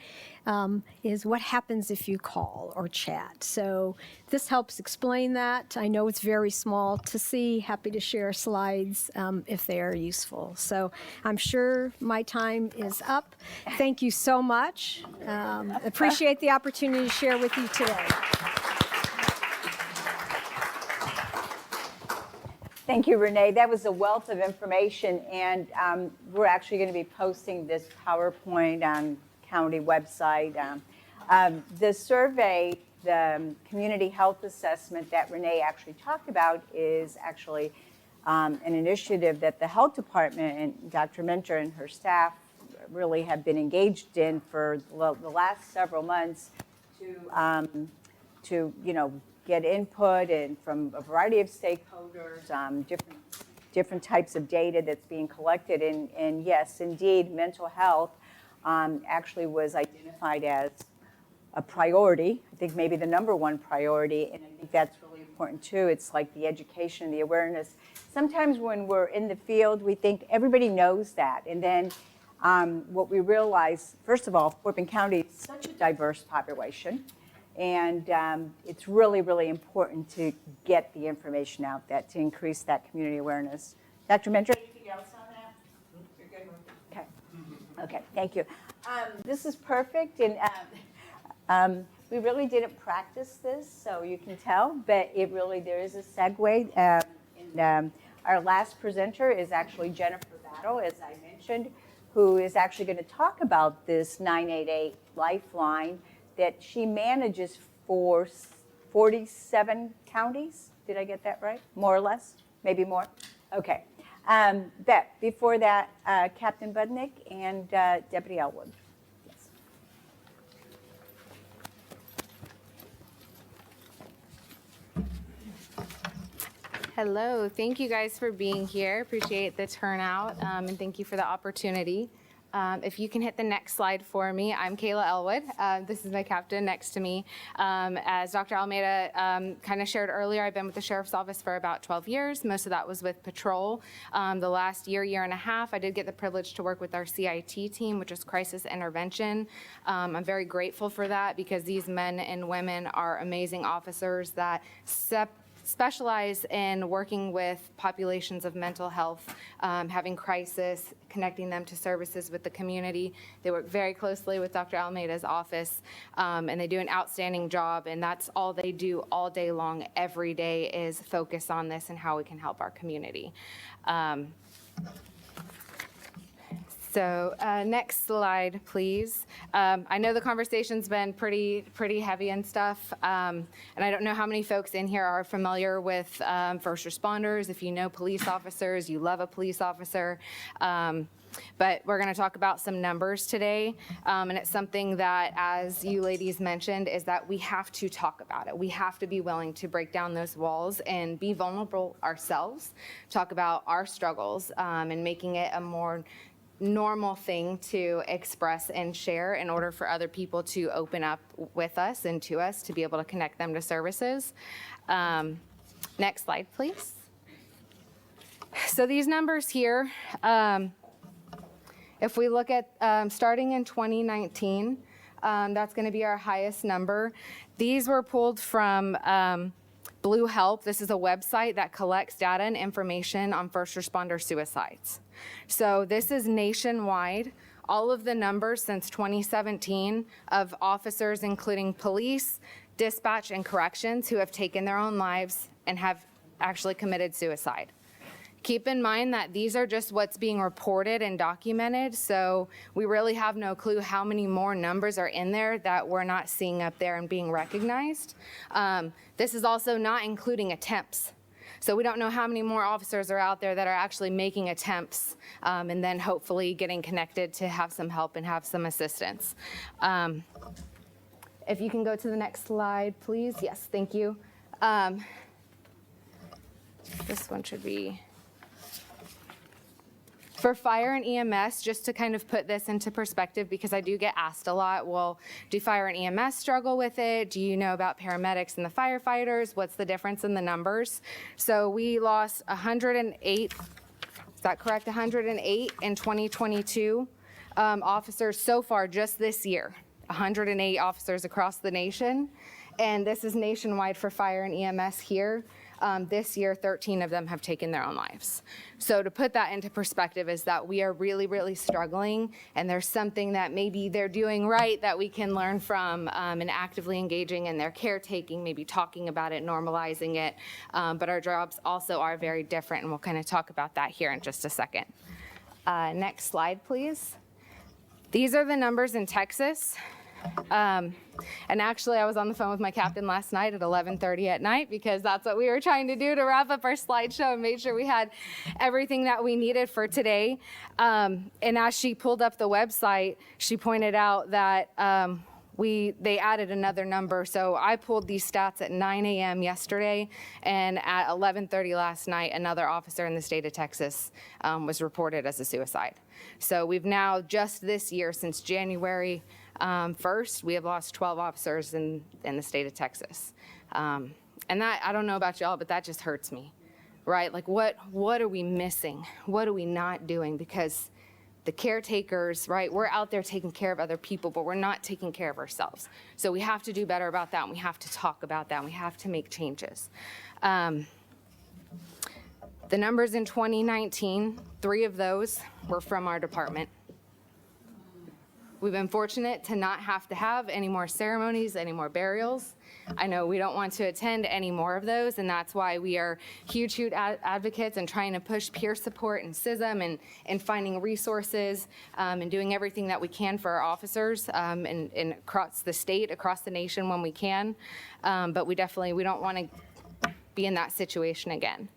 is what happens if you call or chat. So this helps explain that. I know it's very small to see. Happy to share slides if they are useful. So I'm sure my time is up. Thank you so much. Appreciate the opportunity to share with you today. Thank you, Renee. That was a wealth of information, and we're actually going to be posting this PowerPoint on county website. The survey, the community health assessment that Renee actually talked about is actually an initiative that the health department and Dr. Minter and her staff really have been engaged in for the last several months to get input and from a variety of stakeholders, different types of data that's being collected. And yes, indeed, mental health actually was identified as a priority. I think maybe the number one priority, and I think that's really important too. It's like the education, the awareness. Sometimes when we're in the field, we think everybody knows that. And then what we realize, first of all, Fort Bend County is such a diverse population. And it's really, really important to get the information out there to increase that community awareness. Dr. Mentor, anything else on that? You're good? Okay. Okay, thank you. This is perfect, and we really didn't practice this, so you can tell, but there is a segue. And our last presenter is actually Jennifer Battle, as I mentioned, who is actually going to talk about this 988 Lifeline that she manages for 47 counties. Did I get that right? More or less? Maybe more? Okay. But before that, Captain Budnick and Deputy Elwood. Yes. Hello, thank you guys for being here. Appreciate the turnout, and thank you for the opportunity. If you can hit the next slide for me, I'm Kayla Elwood. This is my captain next to me. As Dr. Almeida kind of shared earlier, I've been with the Sheriff's Office for about 12 years. Most of that was with patrol. The last year and a half, I did get the privilege to work with our CIT team, which is Crisis Intervention. I'm very grateful for that because these men and women are amazing officers that specialize in working with populations of mental health, having crisis, connecting them to services with the community. They work very closely with Dr. Almeida's office, and they do an outstanding job, and that's all they do all day long, every day, is focus on this and how we can help our community. So next slide, please. I know the conversation's been pretty heavy and stuff, and I don't know how many folks in here are familiar with first responders. If you know police officers, you love a police officer. But we're going to talk about some numbers today, and it's something that, as you ladies mentioned, is that we have to talk about it. We have to be willing to break down those walls and be vulnerable ourselves, talk about our struggles, and making it a more normal thing to express and share in order for other people to open up with us and to us to be able to connect them to services. Next slide, please. So these numbers here, if we look at starting in 2019, that's going to be our highest number. These were pulled from Blue Help. This is a website that collects data and information on first responder suicides. So this is nationwide. All of the numbers since 2017 of officers, including police, dispatch, and corrections, who have taken their own lives and have actually committed suicide. Keep in mind that these are just what's being reported and documented, so we really have no clue how many more numbers are in there that we're not seeing up there and being recognized. This is also not including attempts. So we don't know how many more officers are out there that are actually making attempts and then hopefully getting connected to have some help and have some assistance. If you can go to the next slide, please. Yes, thank you. This one should be... For fire and EMS, just to kind of put this into perspective, because I do get asked a lot, well, do fire and EMS struggle with it? Do you know about paramedics and the firefighters? What's the difference in the numbers? So we lost 108, is that correct? 108 in 2022 officers so far just this year. 108 officers across the nation. And this is nationwide for fire and EMS here. This year, 13 of them have taken their own lives. So to put that into perspective is that we are really, really struggling, and there's something that maybe they're doing right that we can learn from, and actively engaging in their caretaking, maybe talking about it, normalizing it. But our jobs also are very different, and we'll kind of talk about that here in just a second. Next slide, please. These are the numbers in Texas. And actually, I was on the phone with my captain last night at 11:30 at night, because that's what we were trying to do to wrap up our slideshow and make sure we had everything that we needed for today. And as she pulled up the website, she pointed out that they added another number. So I pulled these stats at 9 a.m. yesterday, and at 11:30 last night, another officer in the state of Texas was reported as a suicide. So we've now, just this year, since January 1st, we have lost 12 officers in the state of Texas. And that, I don't know about y'all, but that just hurts me, right? Like, what are we missing? What are we not doing? Because the caretakers, right, we're out there taking care of other people, but we're not taking care of ourselves. So we have to do better about that, and we have to talk about that, and we have to make changes. The numbers in 2019, 3 of those were from our department. We've been fortunate to not have to have any more ceremonies, any more burials. I know we don't want to attend any more of those, and that's why we are huge advocates and trying to push peer support and CISM and finding resources and doing everything that we can for our officers and across the state, across the nation when we can. But we don't want to be in that situation again.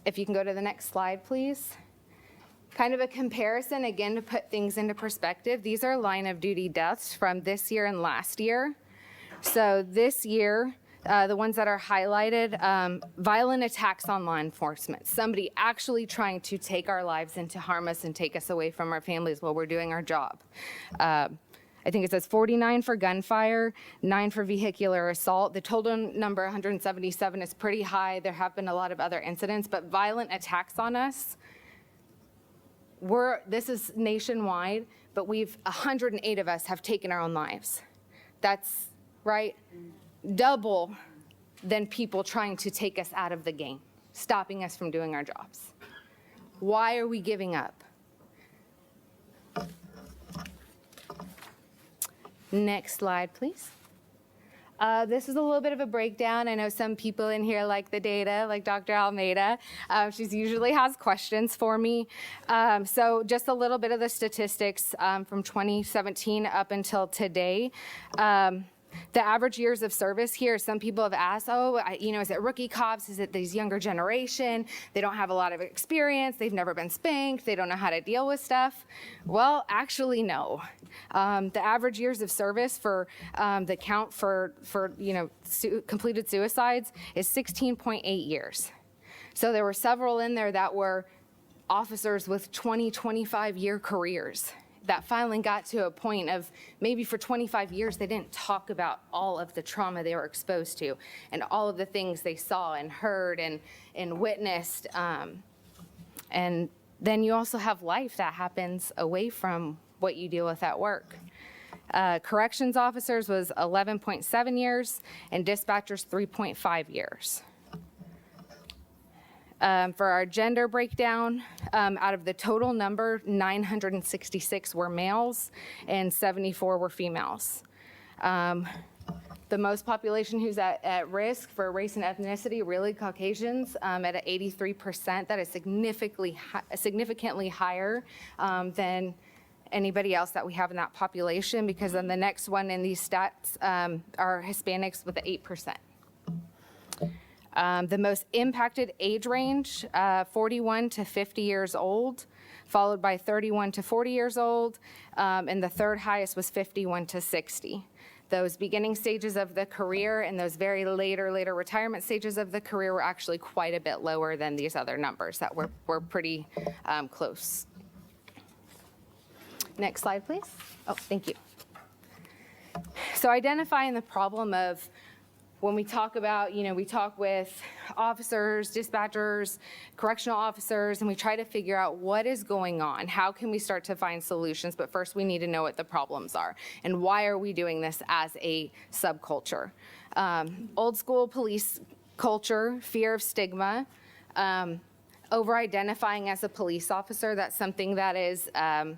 If you can go to the next slide, please. Kind of a comparison, again, to put things into perspective. These are line of duty deaths from this year and last year. So this year, the ones that are highlighted, violent attacks on law enforcement, somebody actually trying to take our lives and to harm us and take us away from our families while we're doing our job. I think it says 49 for gunfire, 9 for vehicular assault. The total number, 177, is pretty high. There have been a lot of other incidents, but violent attacks on us, this is nationwide, but 108 of us have taken our own lives. That's, right, double than people trying to take us out of the game, stopping us from doing our jobs. Why are we giving up? Next slide, please. This is a little bit of a breakdown. I know some people in here like the data, like Dr. Almeida. She usually has questions for me. So just a little bit of the statistics from 2017 up until today. The average years of service here, some people have asked, is it rookie cops? Is it these younger generation? They don't have a lot of experience. They've never been spanked. They don't know how to deal with stuff. Well, actually, no. The average years of service for the count for completed suicides is 16.8 years. So there were several in there that were officers with 20, 25-year careers that finally got to a point of maybe for 25 years they didn't talk about all of the trauma they were exposed to and all of the things they saw and heard and witnessed. And then you also have life that happens away from what you deal with at work. Corrections officers was 11.7 years and dispatchers 3.5 years. For our gender breakdown, out of the total number, 966 were males and 74 were females. The most population who's at risk for race and ethnicity, really Caucasians, at 83%. That is significantly higher than anybody else that we have in that population, because then the next one in these stats are Hispanics with 8%. The most impacted age range, 41 to 50 years old, followed by 31 to 40 years old, and the third highest was 51 to 60. Those beginning stages of the career and those very later retirement stages of the career were actually quite a bit lower than these other numbers that were pretty close. Next slide, please. Oh, thank you. So identifying the problem of when we talk about, we talk with officers, dispatchers, correctional officers, and we try to figure out what is going on. How can we start to find solutions? But first, we need to know what the problems are and why are we doing this as a subculture. Old school police culture, fear of stigma, over-identifying as a police officer. That's something that is, I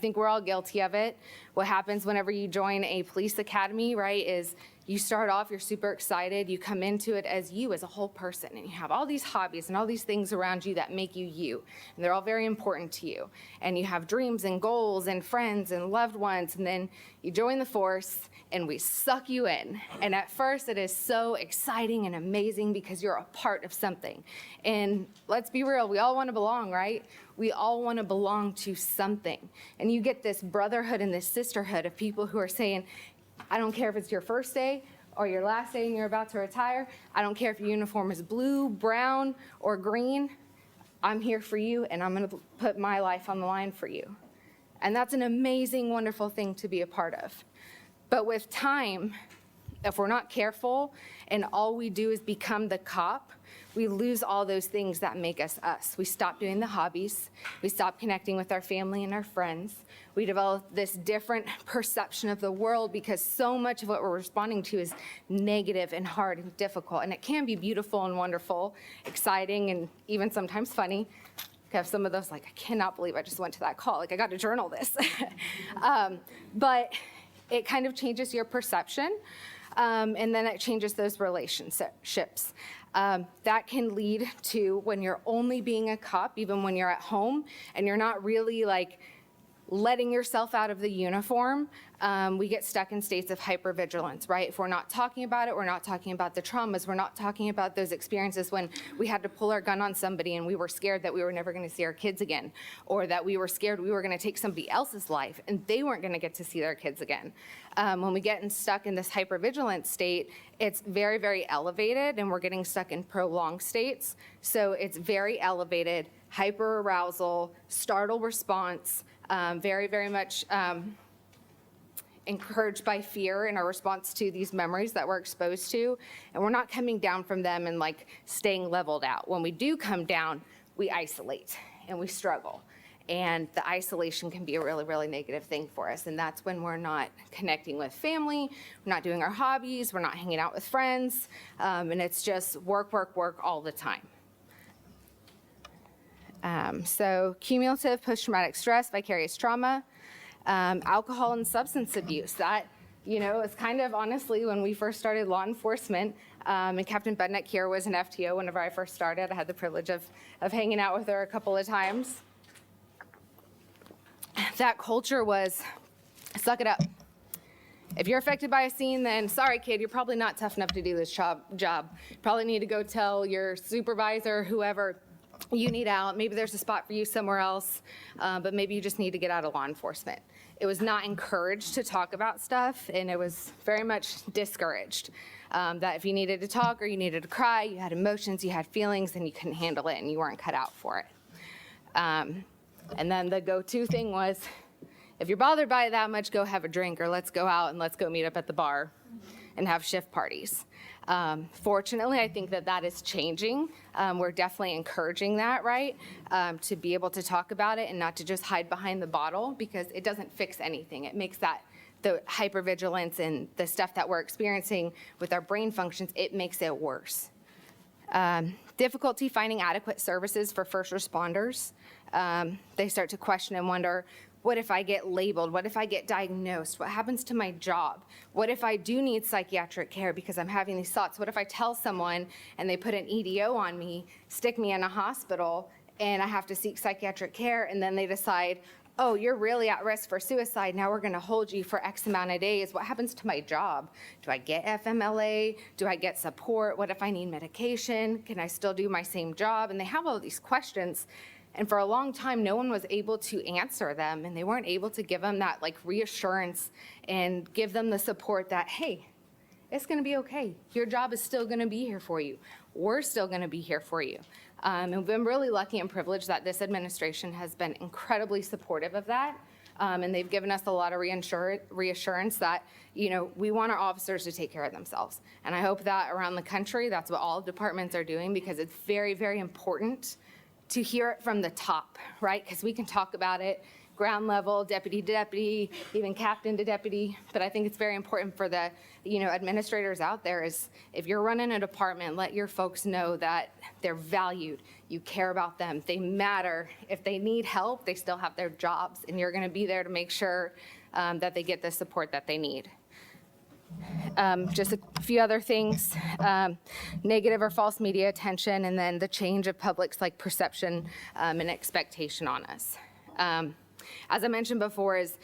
think we're all guilty of it. What happens whenever you join a police academy, right, is you start off, you're super excited, you come into it as you, as a whole person, and you have all these hobbies and all these things around you that make you you, and they're all very important to you. And you have dreams and goals and friends and loved ones, and then you join the force, and we suck you in. And at first, it is so exciting and amazing because you're a part of something. And let's be real, we all want to belong, right? We all want to belong to something. And you get this brotherhood and this sisterhood of people who are saying, I don't care if it's your first day or your last day and you're about to retire. I don't care if your uniform is blue, brown, or green. I'm here for you, and I'm going to put my life on the line for you. And that's an amazing, wonderful thing to be a part of. But with time, if we're not careful and all we do is become the cop, we lose all those things that make us us. We stop doing the hobbies. We stop connecting with our family and our friends. We develop this different perception of the world because so much of what we're responding to is negative and hard and difficult. And it can be beautiful and wonderful, exciting, and even sometimes funny. I have some of those like, I cannot believe I just went to that call. Like, I got to journal this. But it kind of changes your perception. And then it changes those relationships. That can lead to when you're only being a cop, even when you're at home, and you're not really like letting yourself out of the uniform, we get stuck in states of hypervigilance, right? If we're not talking about it, we're not talking about the traumas, we're not talking about those experiences when we had to pull our gun on somebody and we were scared that we were never going to see our kids again, or that we were scared we were going to take somebody else's life and they weren't going to get to see their kids again. When we get stuck in this hypervigilance state, it's very, very elevated, and we're getting stuck in prolonged states. So it's very elevated, hyperarousal, startle response, very, very much encouraged by fear in our response to these memories that we're exposed to, and we're not coming down from them and like staying leveled out. When we do come down, we isolate and we struggle, and the isolation can be a really, really negative thing for us, and that's when we're not connecting with family, we're not doing our hobbies, we're not hanging out with friends, and it's just work, work, work all the time. So cumulative post-traumatic stress, vicarious trauma, alcohol and substance abuse. That, is kind of honestly when we first started law enforcement, and Captain Budnick here was an FTO whenever I first started. I had the privilege of hanging out with her a couple of times. That culture was, suck it up. If you're affected by a scene, then sorry, kid, you're probably not tough enough to do this job. You probably need to go tell your supervisor, whoever, you need out. Maybe there's a spot for you somewhere else, but maybe you just need to get out of law enforcement. It was not encouraged to talk about stuff, and it was very much discouraged. That if you needed to talk or you needed to cry, you had emotions, you had feelings, and you couldn't handle it, and you weren't cut out for it. And then the go-to thing was, if you're bothered by it that much, go have a drink, or let's go out and let's go meet up at the bar and have shift parties. Fortunately, I think that is changing. We're definitely encouraging that, right? To be able to talk about it and not to just hide behind the bottle, because it doesn't fix anything. It makes the hypervigilance and the stuff that we're experiencing with our brain functions, it makes it worse. Difficulty finding adequate services for first responders. They start to question and wonder, what if I get labeled? What if I get diagnosed? What happens to my job? What if I do need psychiatric care because I'm having these thoughts? What if I tell someone and they put an EDO on me, stick me in a hospital, and I have to seek psychiatric care, and then they decide, oh, you're really at risk for suicide. Now we're going to hold you for X amount of days. What happens to my job? Do I get FMLA? Do I get support? What if I need medication? Can I still do my same job? And they have all these questions. And for a long time, no one was able to answer them, and they weren't able to give them that like reassurance and give them the support that, hey, it's gonna be okay. Your job is still gonna be here for you. We're still gonna be here for you. And we've been really lucky and privileged that this administration has been incredibly supportive of that. And they've given us a lot of reassurance that, we want our officers to take care of themselves. And I hope that around the country, that's what all departments are doing, because it's very, very important to hear it from the top, right? Because we can talk about it ground level, deputy to deputy, even captain to deputy. But I think it's very important for the, administrators out there is if you're running a department, let your folks know that they're valued. You care about them. They matter. If they need help, they still have their jobs, and you're going to be there to make sure that they get the support that they need. Just a few other things, negative or false media attention, and then the change of public's perception and expectation on us. As I mentioned before, is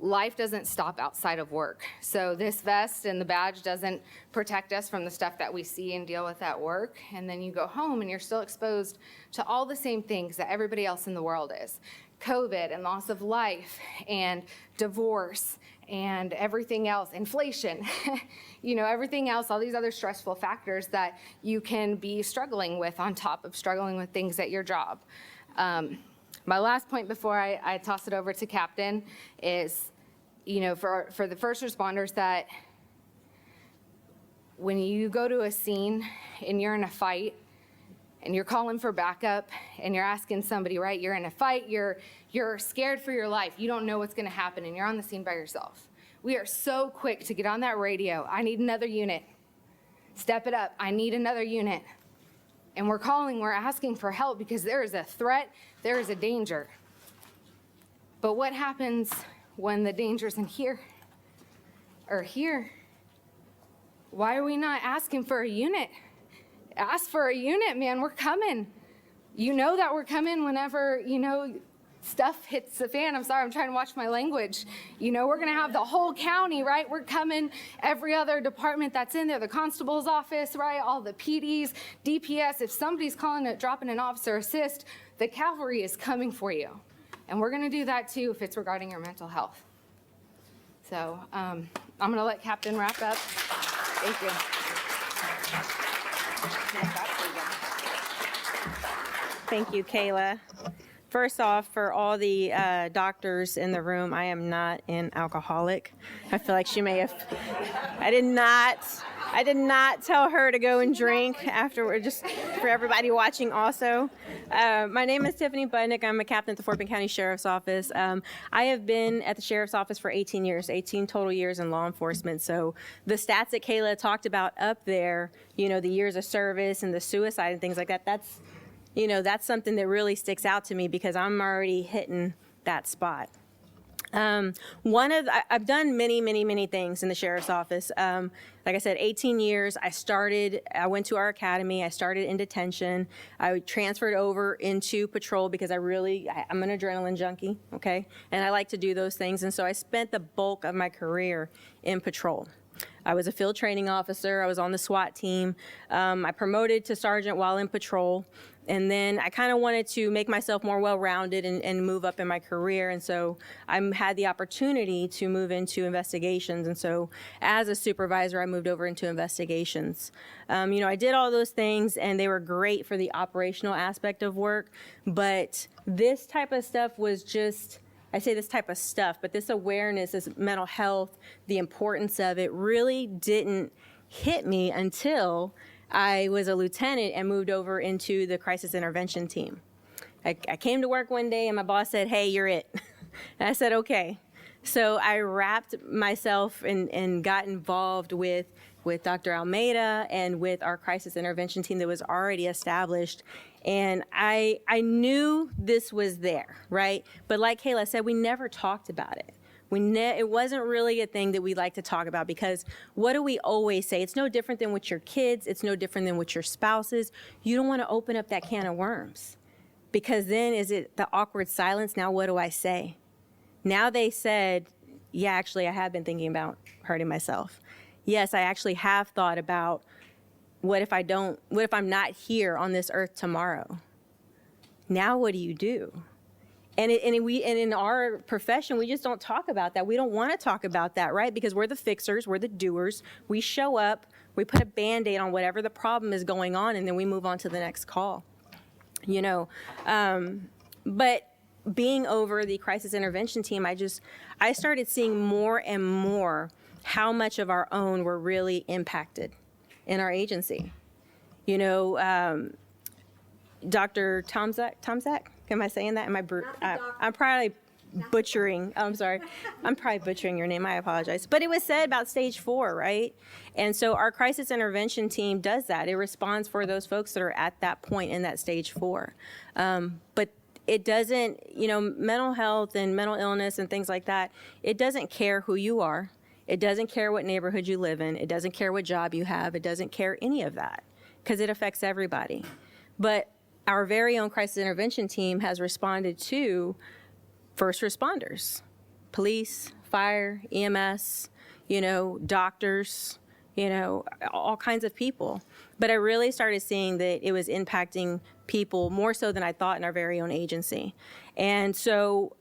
life doesn't stop outside of work. So this vest and the badge doesn't protect us from the stuff that we see and deal with at work. And then you go home and you're still exposed to all the same things that everybody else in the world is. COVID and loss of life and divorce and everything else, inflation, everything else, all these other stressful factors that you can be struggling with on top of struggling with things at your job. My last point before I toss it over to Captain is, for the first responders, that when you go to a scene and you're in a fight and you're calling for backup and you're asking somebody, right, you're in a fight, you're scared for your life, you don't know what's gonna happen, and you're on the scene by yourself. We are so quick to get on that radio, I need another unit. Step it up, I need another unit. And we're asking for help because there is a threat, there is a danger. But what happens when the danger's in here or here? Why are we not asking for a unit? Ask for a unit, man, we're coming. You know that we're coming whenever, stuff hits the fan. I'm sorry, I'm trying to watch my language. We're gonna have the whole county, right? We're coming, every other department that's in there, the constable's office, right? All the PDs, DPS, if somebody's dropping an officer assist, the cavalry is coming for you. And we're gonna do that too if it's regarding your mental health. So I'm gonna let Captain wrap up. Thank you. Thank you, Kayla. First off, for all the doctors in the room, I am not an alcoholic. I feel like she may have. I did not tell her to go and drink afterward, just for everybody watching also. My name is Tiffany Budnick. I'm a captain at the Fort Bend County Sheriff's Office. I have been at the Sheriff's Office for 18 years, 18 total years in law enforcement. So the stats that Kayla talked about up there, the years of service and the suicide and things like that, that's something that really sticks out to me because I'm already hitting that spot. I've done many things in the sheriff's office. Like I said, 18 years. I went to our academy. I started in detention. I transferred over into patrol because I'm an adrenaline junkie, okay? And I like to do those things. And so I spent the bulk of my career in patrol. I was a field training officer. I was on the SWAT team. I promoted to sergeant while in patrol. And then I kind of wanted to make myself more well-rounded and move up in my career. And so I had the opportunity to move into investigations. And so as a supervisor, I moved over into investigations. I did all those things and they were great for the operational aspect of work. But this type of stuff was just, I say this type of stuff, but this awareness, this mental health, the importance of it really didn't hit me until I was a lieutenant and moved over into the crisis intervention team. I came to work one day and my boss said, "Hey, you're it." And I said, "Okay." So I wrapped myself and got involved with Dr. Almeida and with our crisis intervention team that was already established. And I knew this was there, right? But like Kayla said, we never talked about it. It wasn't really a thing that we like to talk about because what do we always say? It's no different than with your kids. It's no different than with your spouses. You don't want to open up that can of worms because then is it the awkward silence? Now what do I say? Now they said, yeah, actually I have been thinking about hurting myself. Yes, I actually have thought about what if I'm not here on this earth tomorrow? Now what do you do? And in our profession, we just don't talk about that. We don't want to talk about that, right? Because we're the fixers, we're the doers. We show up, we put a Band-Aid on whatever the problem is going on, and then we move on to the next call. You know, but being over the crisis intervention team, I started seeing more and more how much of our own were really impacted in our agency. You know, Dr. Tomzak, am I saying that? I'm probably butchering. I'm sorry. I'm probably butchering your name. I apologize. But it was said about stage 4, right? And so our crisis intervention team does that. It responds for those folks that are at that point in that stage 4. But it doesn't, you know, mental health and mental illness and things like that, it doesn't care who you are. It doesn't care what neighborhood you live in. It doesn't care what job you have. It doesn't care any of that because it affects everybody. But our very own crisis intervention team has responded to first responders, police, fire, EMS, you know, doctors, you know, all kinds of people. But I really started seeing that it was impacting people more so than I thought in our very own agency. And so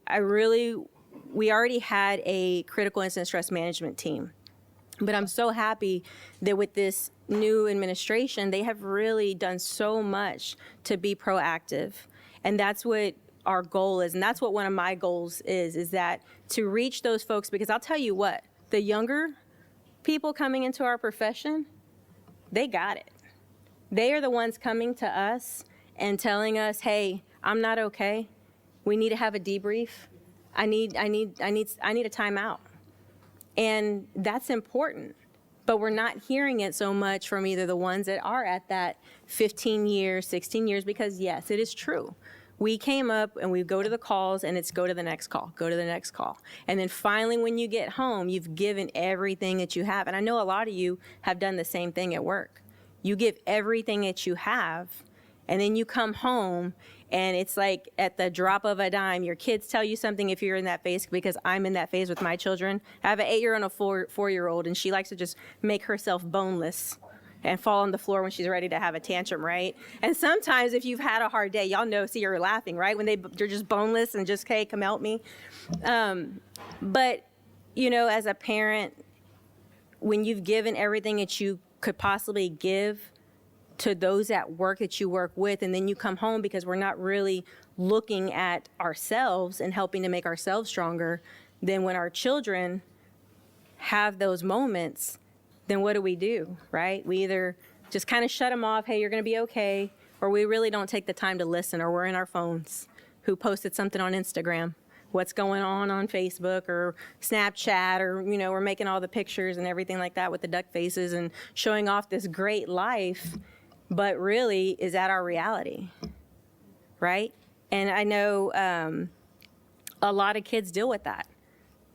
we already had a critical incident stress management team. But I'm so happy that with this new administration, they have really done so much to be proactive. And that's what our goal is. And that's what one of my goals is that to reach those folks, because I'll tell you what, the younger people coming into our profession, they got it. They are the ones coming to us and telling us, hey, I'm not okay. We need to have a debrief. I need a timeout. And that's important, but we're not hearing it so much from either the ones that are at that 15 years, 16 years, because yes, it is true. We came up and we go to the calls and it's go to the next call, go to the next call. And then finally, when you get home, you've given everything that you have. And I know a lot of you have done the same thing at work. You give everything that you have, and then you come home and it's like at the drop of a dime, your kids tell you something if you're in that phase, because I'm in that phase with my children. I have an 8-year-old and a 4-year-old, and she likes to just make herself boneless and fall on the floor when she's ready to have a tantrum, right? And sometimes if you've had a hard day, y'all know, see, you're laughing, right? When they're just boneless and just, hey, come help me. But, you know, as a parent, when you've given everything that you could possibly give to those at work that you work with, and then you come home because we're not really looking at ourselves and helping to make ourselves stronger, then when our children have those moments, then what do, right? We either just kind of shut them off, hey, you're gonna be okay, or we really don't take the time to listen, or we're in our phones. Who posted something on Instagram? What's going on Facebook or Snapchat, or, you know, we're making all the pictures and everything like that with the duck faces and showing off this great life, but really, is that our reality, right? And I know a lot of kids deal with that.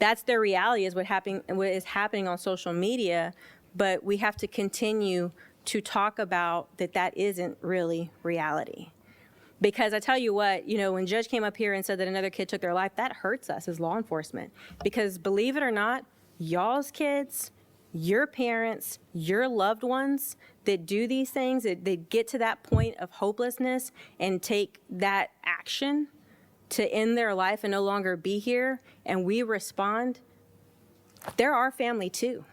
That's their reality, is what is happening on social media, but we have to continue to talk about that isn't really reality. Because I tell you what, you know, when Judge came up here and said that another kid took their life, that hurts us as law enforcement. Because believe it or not, y'all's kids, your parents, your loved ones that do these things, that get to that point of hopelessness and take that action to end their life and no longer be here, and we respond, they're our family too.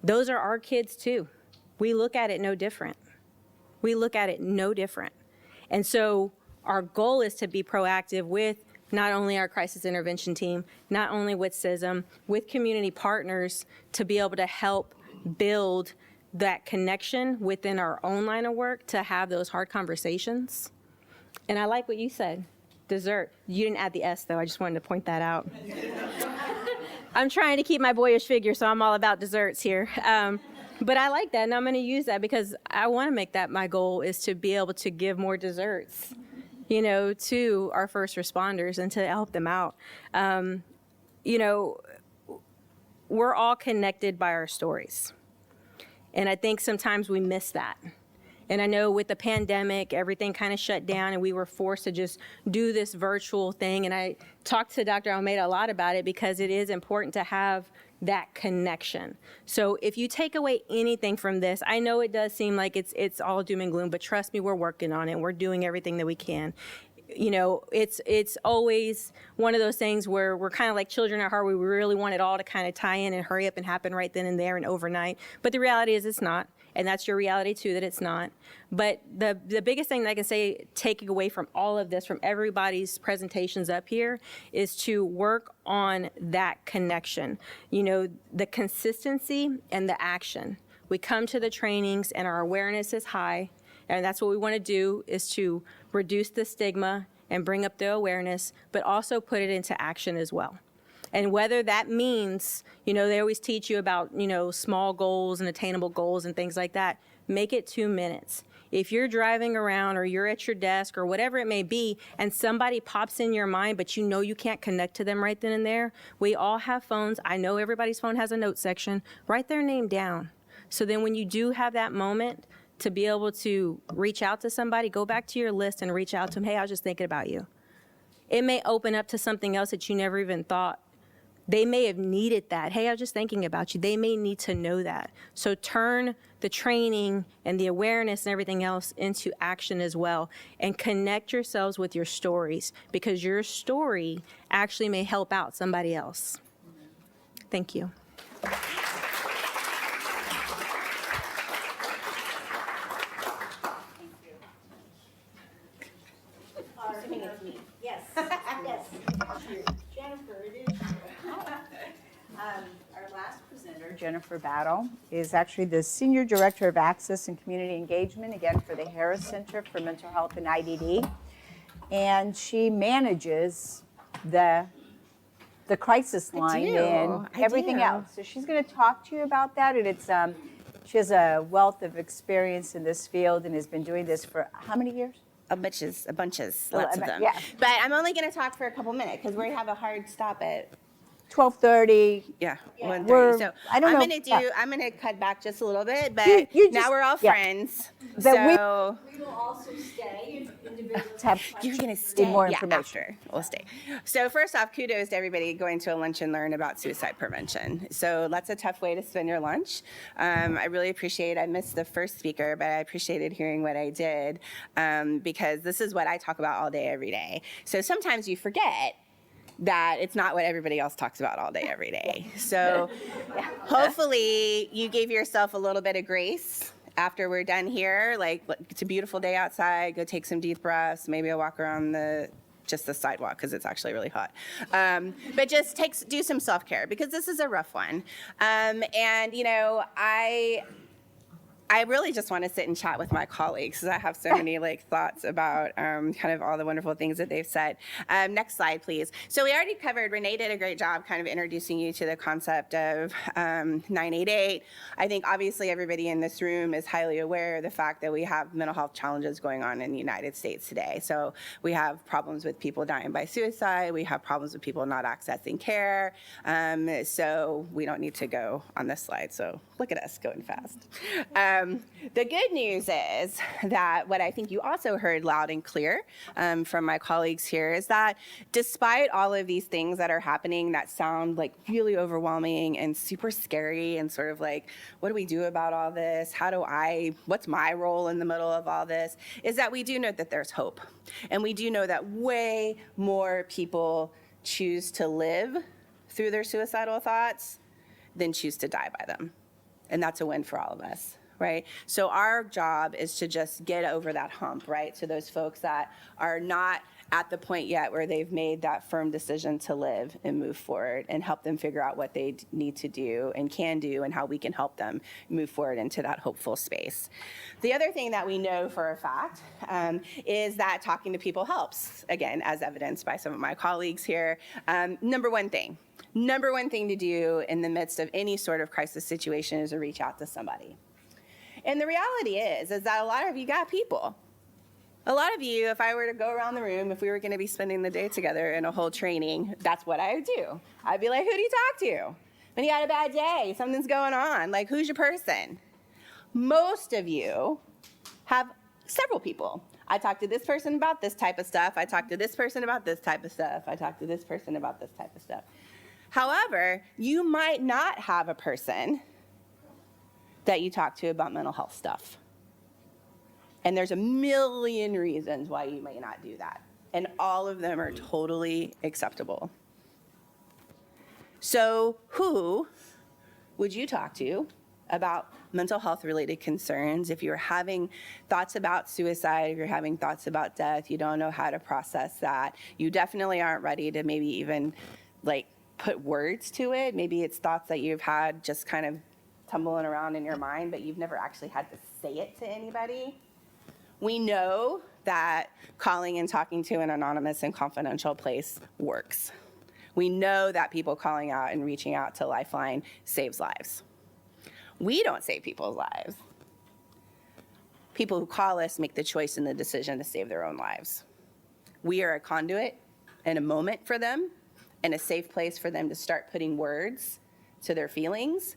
Those are our kids too. We look at it no different. We look at it no different. And so our goal is to be proactive with not only our crisis intervention team, not only with CISM, with community partners, to be able to help build that connection within our own line of work to have those hard conversations. And I like what you said, dessert. You didn't add the S though, I just wanted to point that out. I'm trying to keep my boyish figure, so I'm all about desserts here. But I like that, and I'm gonna use that because I wanna make that my goal, is to be able to give more desserts, you know, to our first responders and to help them out. You know, we're all connected by our stories. And I think sometimes we miss that. And I know with the pandemic, everything kind of shut down and we were forced to just do this virtual thing. And I talked to Dr. Almeida a lot about it because it is important to have that connection. So if you take away anything from this, I know it does seem like it's all doom and gloom, but trust me, we're working on it. We're doing everything that we can. You know, it's always one of those things where we're kind of like children at heart. We really want it all to kind of tie in and hurry up and happen right then and there and overnight. But the reality is it's not. And that's your reality too, that it's not. But the biggest thing that I can say, taking away from all of this, from everybody's presentations up here, is to work on that connection. You know, the consistency and the action. We come to the trainings and our awareness is high. And that's what we want to do, is to reduce the stigma and bring up the awareness, but also put it into action as well. And whether that means, you know, they always teach you about, you know, small goals and attainable goals and things like that. Make it 2 minutes. If you're driving around or you're at your desk or whatever it may be, and somebody pops in your mind, but you know you can't connect to them right then and there, we all have phones. I know everybody's phone has a note section. Write their name down. So then when you do have that moment, to be able to reach out to somebody, go back to your list and reach out to them. Hey, I was just thinking about you. It may open up to something else that you never even thought. They may have needed that. Hey, I was just thinking about you. They may need to know that. So turn the training and the awareness and everything else into action as well, and connect yourselves with your stories, because your story actually may help out somebody else. Thank you. Yes, yes. Jennifer, it is you. Our last presenter, Jennifer Battle, is actually the Senior Director of Access and Community Engagement, again, for the Harris Center for Mental Health and IDD. And she manages the crisis line and everything else. So she's going to talk to you about that. And it's she has a wealth of experience in this field and has been doing this for how many years? Bunches, Well, lots of them. yeah. But I'm only going to talk for a couple minutes because we have a hard stop at 12:30. Yeah, 1:30. We're- So I don't know. I'm gonna cut back just a little bit, but You now just- we're all yeah. friends. But we- So We will also stay individuals. you're gonna stay. more Yeah, information. after we'll stay. So first off, kudos to everybody going to a lunch and learn about suicide prevention. So that's a tough way to spend your lunch. I really appreciate. I missed the first speaker, but I appreciated hearing what I did because this is what I talk about all day, every day. So sometimes you forget that it's not what everybody else talks about all day, every day. So hopefully you gave yourself a little bit of grace after we're done here. Like, it's a beautiful day outside, go take some deep breaths, maybe a walk around just the sidewalk because it's actually really hot. But just do some self-care because this is a rough one. And you know, I really just want to sit and chat with my colleagues because I have so many thoughts about kind of all the wonderful things that they've said. Next slide, please. So we already covered, Renee did a great job kind of introducing you to the concept of 988. I think obviously everybody in this room is highly aware of the fact that we have mental health challenges going on in the United States today. So we have problems with people dying by suicide. We have problems with people not accessing care. So we don't need to go on this slide. So look at us going fast. The good news is that what I think you also heard loud and clear from my colleagues here is that despite all of these things that are happening that sound like really overwhelming and super scary and sort of like, what do we do about all this? What's my role in the middle of all this? Is that we do know that there's hope. And we do know that way more people choose to live through their suicidal thoughts than choose to die by them. And that's a win for all of us. Right? So our job is to just get over that hump, right? So those folks that are not at the point yet where they've made that firm decision to live and move forward and help them figure out what they need to do and can do and how we can help them move forward into that hopeful space. The other thing that we know for a fact is that talking to people helps, again, as evidenced by some of my colleagues here. Number one thing to do in the midst of any sort of crisis situation is to reach out to somebody. And the reality is that a lot of you got people. A lot of you, if I were to go around the room, if we were going to be spending the day together in a whole training, that's what I would do. I'd be like, who do you talk to? When you had a bad day, something's going on, like who's your person? Most of you have several people. I talk to this person about this type of stuff. I talk to this person about this type of stuff. I talk to this person about this type of stuff. However, you might not have a person that you talk to about mental health stuff. And there's a million reasons why you may not do that. And all of them are totally acceptable. So who would you talk to about mental health related concerns if you're having thoughts about suicide, if you're having thoughts about death, you don't know how to process that, you definitely aren't ready to maybe even like put words to it. Maybe it's thoughts that you've had just kind of tumbling around in your mind, but you've never actually had to say it to anybody. We know that calling and talking to an anonymous and confidential place works. We know that people calling out and reaching out to Lifeline saves lives. We don't save people's lives. People who call us make the choice and the decision to save their own lives. We are a conduit and a moment for them and a safe place for them to start putting words to their feelings.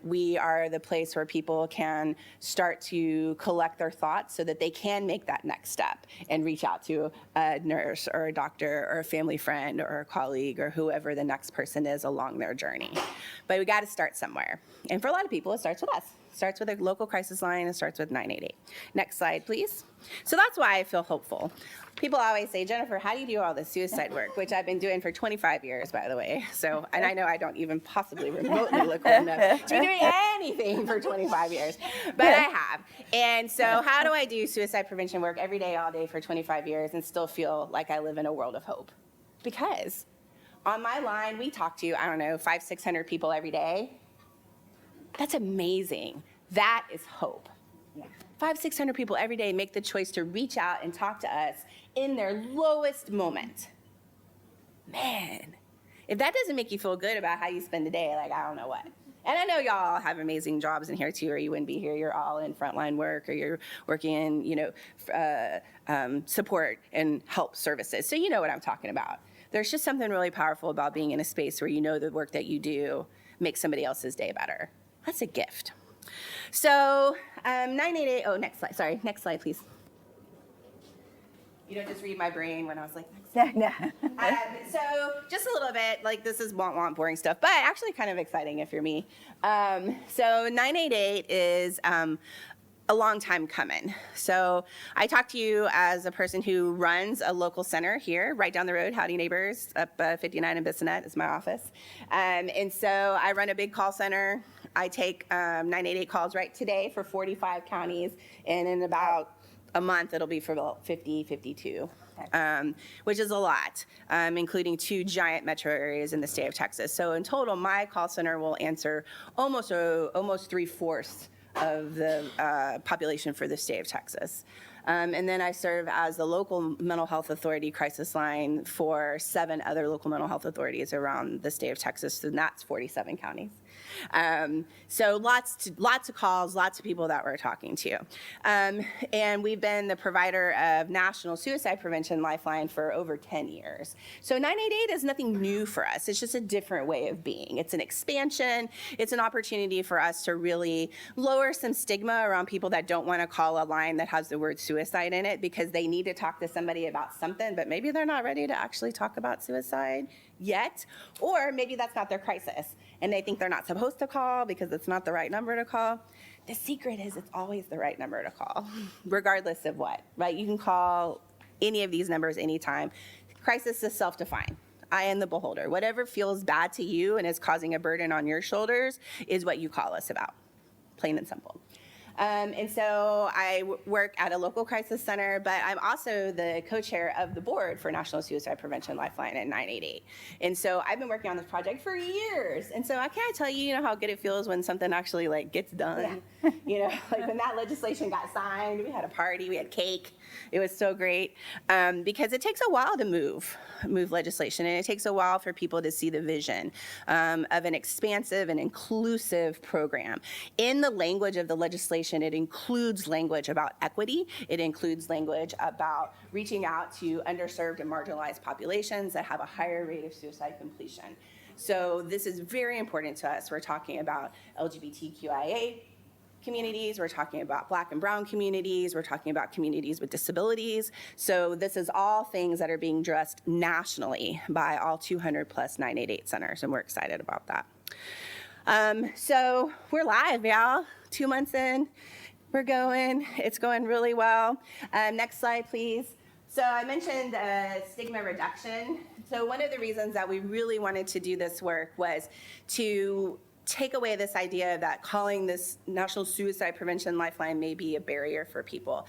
We are the place where people can start to collect their thoughts so that they can make that next step and reach out to a nurse or a doctor or a family friend or a colleague or whoever the next person is along their journey. But we got to start somewhere. And for a lot of people, it starts with us. It starts with a local crisis line. It starts with 988. Next slide, please. So that's why I feel hopeful. People always say, Jennifer, how do you do all this suicide work? Which I've been doing for 25 years, by the way. So, and I know I don't even possibly remotely look old enough to be doing anything for 25 years, but I have. And so how do I do suicide prevention work every day, all day for 25 years and still feel like I live in a world of hope? Because on my line, we talk to, 500-600 people every day. That's amazing. That is hope. 500-600 people every day make the choice to reach out and talk to us in their lowest moment. Man, if that doesn't make you feel good about how you spend the day, like, I don't know what. And I know y'all have amazing jobs in here too, or you wouldn't be here. You're all in frontline work, or you're working in, support and help services. So you know what I'm talking about. There's just something really powerful about being in a space where you know the work that you do makes somebody else's day better. That's a gift. So 988, next slide. Sorry, next slide, please. You don't just read my brain when I was like, so just a little bit, like this is want boring stuff, but actually kind of exciting if you're me. So 988 is a long time coming. So I talk to you as a person who runs a local center here, right down the road, Howdy Neighbors, up 59 in Bissonnette is my office. And so I run a big call center. I take 988 calls right today for 45 counties, and in about a month, it'll be for about 50, 52, which is a lot, including 2 giant metro areas in the state of Texas. So in total, my call center will answer almost 3/4 of the population for the state of Texas. And then I serve as the local mental health authority crisis line for 7 other local mental health authorities around the state of Texas, and that's 47 counties. So lots of calls, lots of people that we're talking to. And we've been the provider of National Suicide Prevention Lifeline for over 10 years. So 988 is nothing new for us. It's just a different way of being. It's an expansion. It's an opportunity for us to really lower some stigma around people that don't want to call a line that has the word suicide in it because they need to talk to somebody about something, but maybe they're not ready to actually talk about suicide yet, or maybe that's not their crisis and they think they're not supposed to call because it's not the right number to call. The secret is it's always the right number to call, regardless of what, right? You can call any of these numbers anytime. Crisis is self-defined. I am the beholder. Whatever feels bad to you and is causing a burden on your shoulders is what you call us about, plain and simple. And so I work at a local crisis center, but I'm also the co-chair of the board for National Suicide Prevention Lifeline at 988. And so I've been working on this project for years. And so I can't tell you, how good it feels when something actually like gets done. Yeah. Like when that legislation got signed, we had a party, we had cake. It was so great because it takes a while to move legislation, and it takes a while for people to see the vision of an expansive and inclusive program. In the language of the legislation, it includes language about equity. It includes language about reaching out to underserved and marginalized populations that have a higher rate of suicide completion. So this is very important to us. We're talking about LGBTQIA communities, we're talking about Black and brown communities, we're talking about communities with disabilities. So this is all things that are being addressed nationally by all 200 plus 988 centers, and we're excited about that. So we're live, y'all. 2 months in, we're going. It's going really well. Next slide, please. So I mentioned stigma reduction. So one of the reasons that we really wanted to do this work was to take away this idea that calling this National Suicide Prevention Lifeline may be a barrier for people.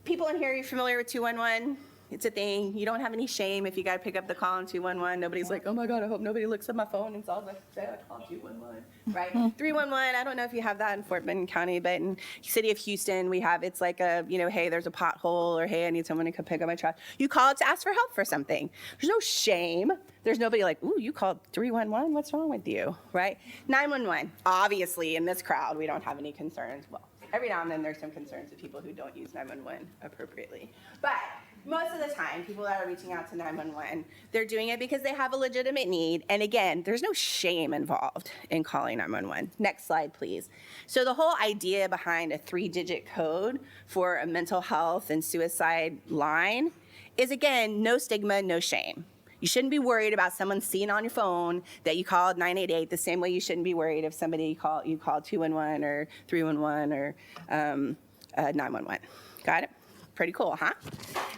People in here, are you familiar with 211? It's a thing. You don't have any shame if you got to pick up the call on 211. Nobody's like, oh my God, I hope nobody looks at my phone and saw like, say I call 211, right? 311, I don't know if you have that in Fort Bend County, but in the city of Houston, we have, it's like a, you know, hey, there's a pothole, or hey, I need someone to come pick up my trash. You call it to ask for help for something. There's no shame. There's nobody like, ooh, you called 311, what's wrong with you, right? 911, obviously in this crowd, we don't have any concerns. Well, every now and then there's some concerns of people who don't use 911 appropriately. But most of the time, people that are reaching out to 911, they're doing it because they have a legitimate need. And again, there's no shame involved in calling 911. Next slide, please. So the whole idea behind a 3-digit code for a mental health and suicide line is, again, no stigma, no shame. You shouldn't be worried about someone seeing on your phone that you called 988 the same way you shouldn't be worried if somebody called 211 or 311 or 911. Got it? Pretty cool, huh?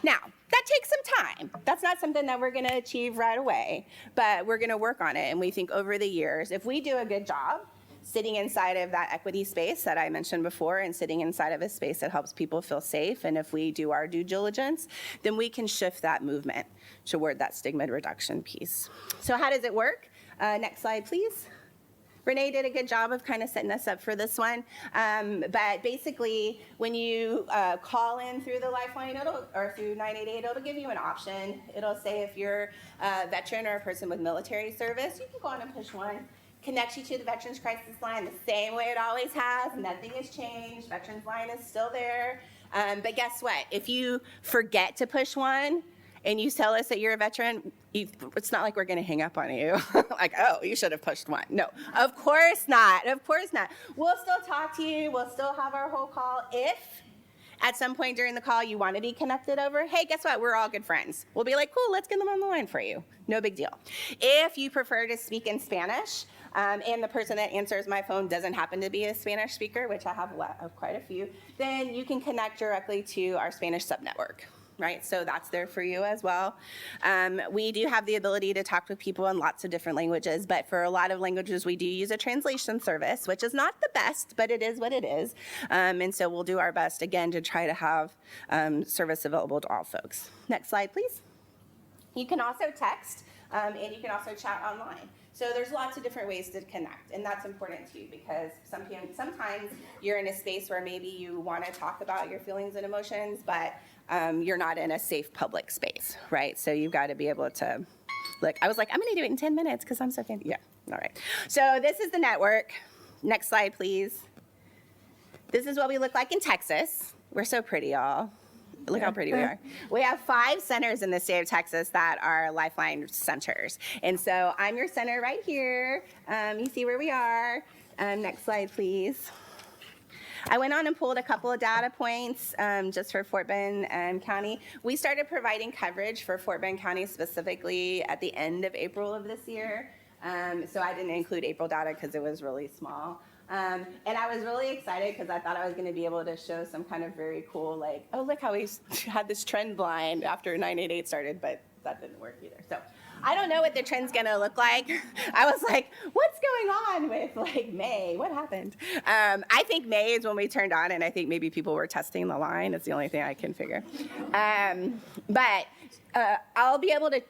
Now, that takes some time. That's not something that we're gonna achieve right away, but we're gonna work on it. And we think over the years, if we do a good job sitting inside of that equity space that I mentioned before and sitting inside of a space that helps people feel safe, and if we do our due diligence, then we can shift that movement toward that stigma reduction piece. So how does it work? Next slide, please. Renee did a good job of kind of setting us up for this one. But basically, when you call in through the Lifeline or through 988, it'll give you an option. It'll say if you're a veteran or a person with military service, you can go on and push 1. Connects you to the Veterans Crisis Line the same way it always has. Nothing has changed. Veterans Line is still there. But guess what? If you forget to push 1, and you tell us that you're a veteran, it's not like we're gonna hang up on you. Like, oh, you should have pushed 1. No, of course not, of course not. We'll still talk to you, we'll still have our whole call. If at some point during the call you wanna be connected over, hey, guess what, we're all good friends. We'll be like, cool, let's get them on the line for you. No big deal. If you prefer to speak in Spanish, and the person that answers my phone doesn't happen to be a Spanish speaker, which I have quite a few, then you can connect directly to our Spanish subnetwork. Right, so that's there for you as well. We do have the ability to talk with people in lots of different languages, but for a lot of languages, we do use a translation service, which is not the best, but it is what it is. And so we'll do our best, again, to try to have service available to all folks. Next slide, please. You can also text, and you can also chat online. So there's lots of different ways to connect, and that's important too, because sometimes you're in a space where maybe you want to talk about your feelings and emotions, but you're not in a safe public space, right? So you've got to be able to, look, I was like, I'm going to do it in 10 minutes because I'm so fancy. Yeah, all right. So this is the network. Next slide, please. This is what we look like in Texas. We're so pretty, y'all. Look how pretty we are. We have 5 centers in the state of Texas that are Lifeline centers. And so I'm your center right here. You see where we are. Next slide, please. I went on and pulled a couple of data points just for Fort Bend County. We started providing coverage for Fort Bend County specifically at the end of April of this year. So I didn't include April data because it was really small. And I was really excited because I thought I was going to be able to show some kind of very cool, like, oh, look how we had this trend line after 988 started, but that didn't work either. So I don't know what the trend's going to look like. I was like, what's going on with like May? What happened? I think May is when we turned on, and I think maybe people were testing the line. It's the only thing I can figure. But I'll be able to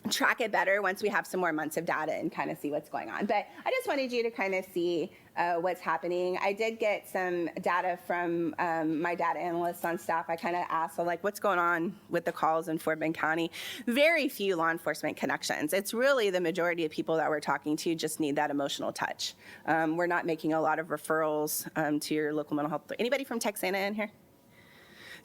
track it better once we have some more months of data and kind of see what's going on. But I just wanted you to kind of see what's happening. I did get some data from my data analysts on staff. I kind of asked, so like, what's going on with the calls in Fort Bend County? Very few law enforcement connections. It's really the majority of people that we're talking to just need that emotional touch. We're not making a lot of referrals to your local mental health. Anybody from Texana in here?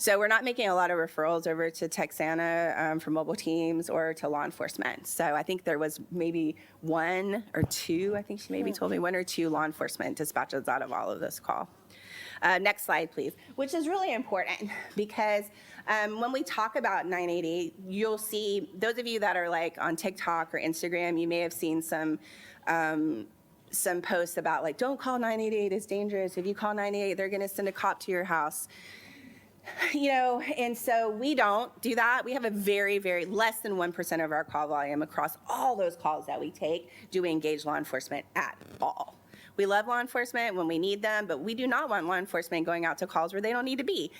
So we're not making a lot of referrals over to Texana for mobile teams or to law enforcement. So I think there was maybe 1 or 2, I think she maybe told me 1 or 2 law enforcement dispatches out of all of this call. Next slide, please, which is really important because when we talk about 988, you'll see, those of you that are like on TikTok or Instagram, you may have seen some posts about like, don't call 988, it's dangerous. If you call 988, they're gonna send a cop to your house. You know, and so we don't do that. We have a very, very less than 1% of our call volume across all those calls that we take do we engage law enforcement at all. We love law enforcement when we need them, but we do not want law enforcement going out to calls where they don't need to be.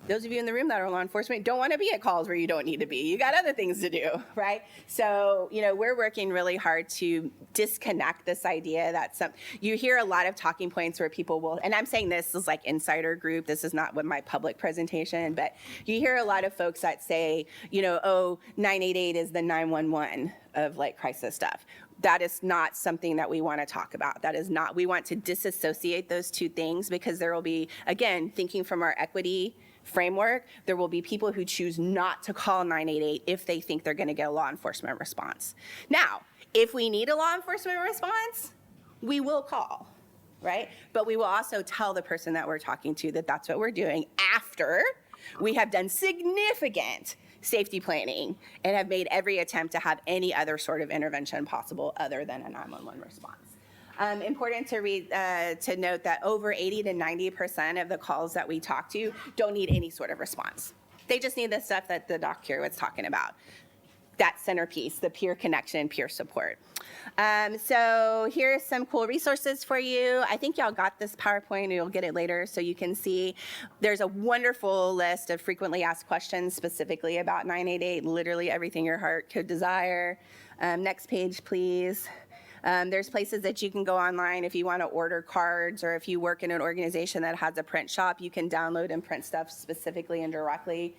Those of you in the room that are law enforcement don't want to be at calls where you don't need to be. You got other things to do, right? So, you know, we're working really hard to disconnect this idea that you hear a lot of talking points where people will, and I'm saying this is like insider group, this is not what my public presentation, but you hear a lot of folks that say, you know, oh, 988 is the 911 of like crisis stuff. That is not something that we want to talk about. That is not, we want to disassociate those two things because there will be, again, thinking from our equity framework, there will be people who choose not to call 988 if they think they're going to get a law enforcement response. Now, if we need a law enforcement response, we will call, right? But we will also tell the person that we're talking to that that's what we're doing after we have done significant safety planning and have made every attempt to have any other sort of intervention possible other than a 911 response. Important to note that over 80 to 90% of the calls that we talk to don't need any sort of response. They just need the stuff that the doc here was talking about. That centerpiece, the peer connection, peer support. So here's some cool resources for you. I think y'all got this PowerPoint, and you'll get it later so you can see. There's a wonderful list of frequently asked questions specifically about 988, literally everything your heart could desire. Next page, please. There's places that you can go online if you want to order cards, or if you work in an organization that has a print shop, you can download and print stuff specifically and directly.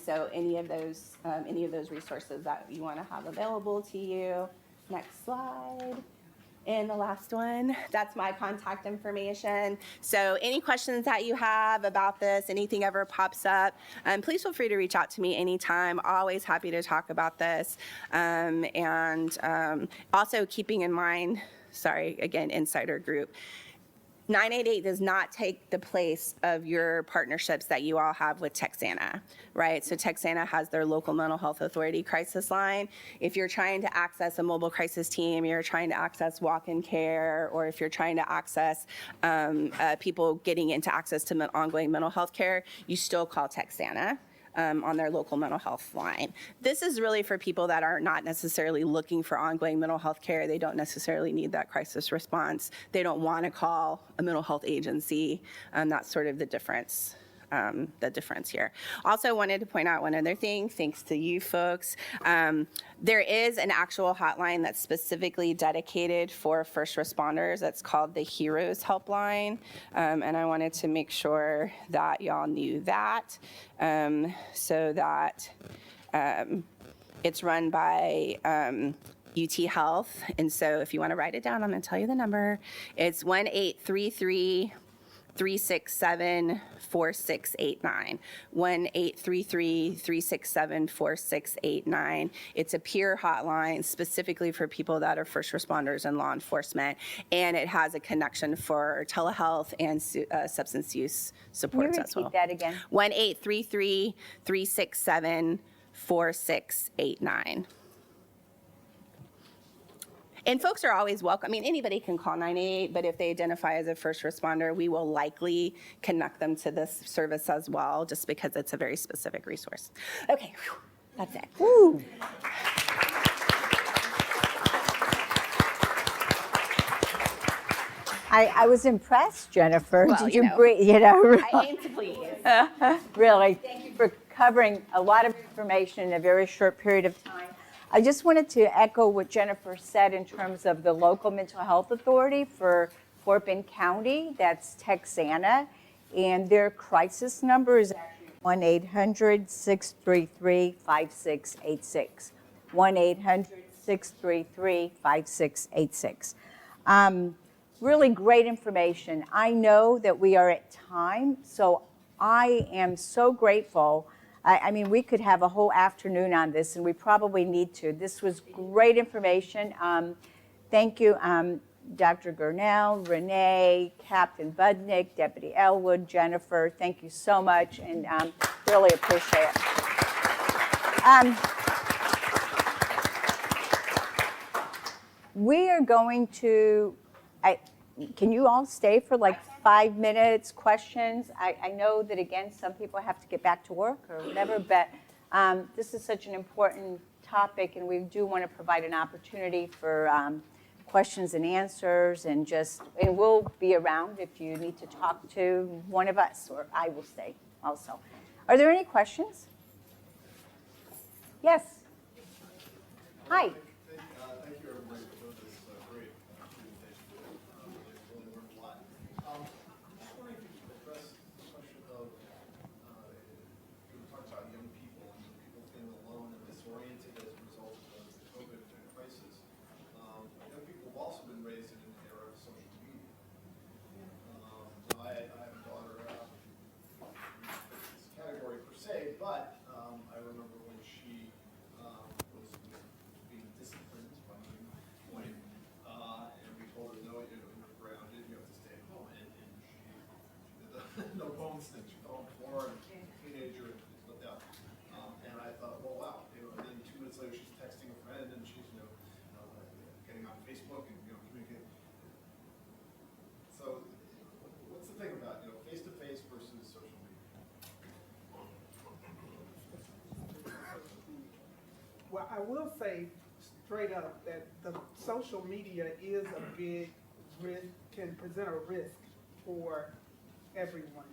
So any of those resources that you want to have available to you. Next slide. And the last one, that's my contact information. So any questions that you have about this, anything ever pops up, please feel free to reach out to me anytime. Always happy to talk about this. Also keeping in mind, sorry, again, insider group, 988 does not take the place of your partnerships that you all have with Texana, right? So Texana has their local mental health authority crisis line. If you're trying to access a mobile crisis team, you're trying to access walk-in care, or if you're trying to access people getting into access to ongoing mental health care, you still call Texana. On their local mental health line. This is really for people that are not necessarily looking for ongoing mental health care. They don't necessarily need that crisis response. They don't want to call a mental health agency. That's sort of the difference here. Also wanted to point out one other thing, thanks to you folks. There is an actual hotline that's specifically dedicated for first responders. That's called the Heroes Helpline. And I wanted to make sure that y'all knew that, so that it's run by UT Health. And so if you want to write it down, I'm going to tell you the number. It's 1-833-367-4689. 1-833-367-4689. It's a peer hotline specifically for people that are first responders and law enforcement, and it has a connection for telehealth and substance use supports as well. Can you repeat that again? 1-833-367-4689. And folks are always welcome. I mean, anybody can call 988, but if they identify as a first responder, we will likely connect them to this service as well, just because it's a very specific resource. Okay, whew, that's it. Woo. I was impressed, Jennifer. Well, Did you you know, bring, I aim to please. really, thank you for covering a lot of information in a very short period of time. I just wanted to echo what Jennifer said in terms of the local mental health authority for Fort Bend County. That's Texana, and their crisis number is actually 1-800-633-5686. 1-800-633-5686. Really great information. I know that we are at time, so I am so grateful. I mean, we could have a whole afternoon on this, and we probably need to. This was great information. Thank you, Dr. Gurnell, Renee, Captain Budnick, Deputy Elwood, Jennifer, thank you so much, and really appreciate it. We are going to, can you all stay for like 5 minutes, questions? I know that, again, some people have to get back to work or whatever, but this is such an important topic, and we do want to provide an opportunity for questions and answers, and we'll be around if you need to talk to one of us, or I will stay also. Are there any questions? Yes. Hi. Thank you, everybody, for this great presentation. Really learned a lot. I was wondering if you could address the question of, you were talking about young people and people feeling alone and disoriented as a result of the COVID crisis. Young people have also been raised in an era of social media. I have a daughter, this category per se, but I remember when she was being disciplined by my point, and we told her, no, you're grounded, you have to stay at home, and she did the no bones thing. She fell on the floor, and teenager, and slipped out. And I thought, well, wow, and then 2 minutes later, she's texting a friend, and she's, getting on Facebook and, communicating. So, what's the thing about, face-to-face versus social media? Well, I will say straight up that the social media is a big risk, can present a risk for everyone.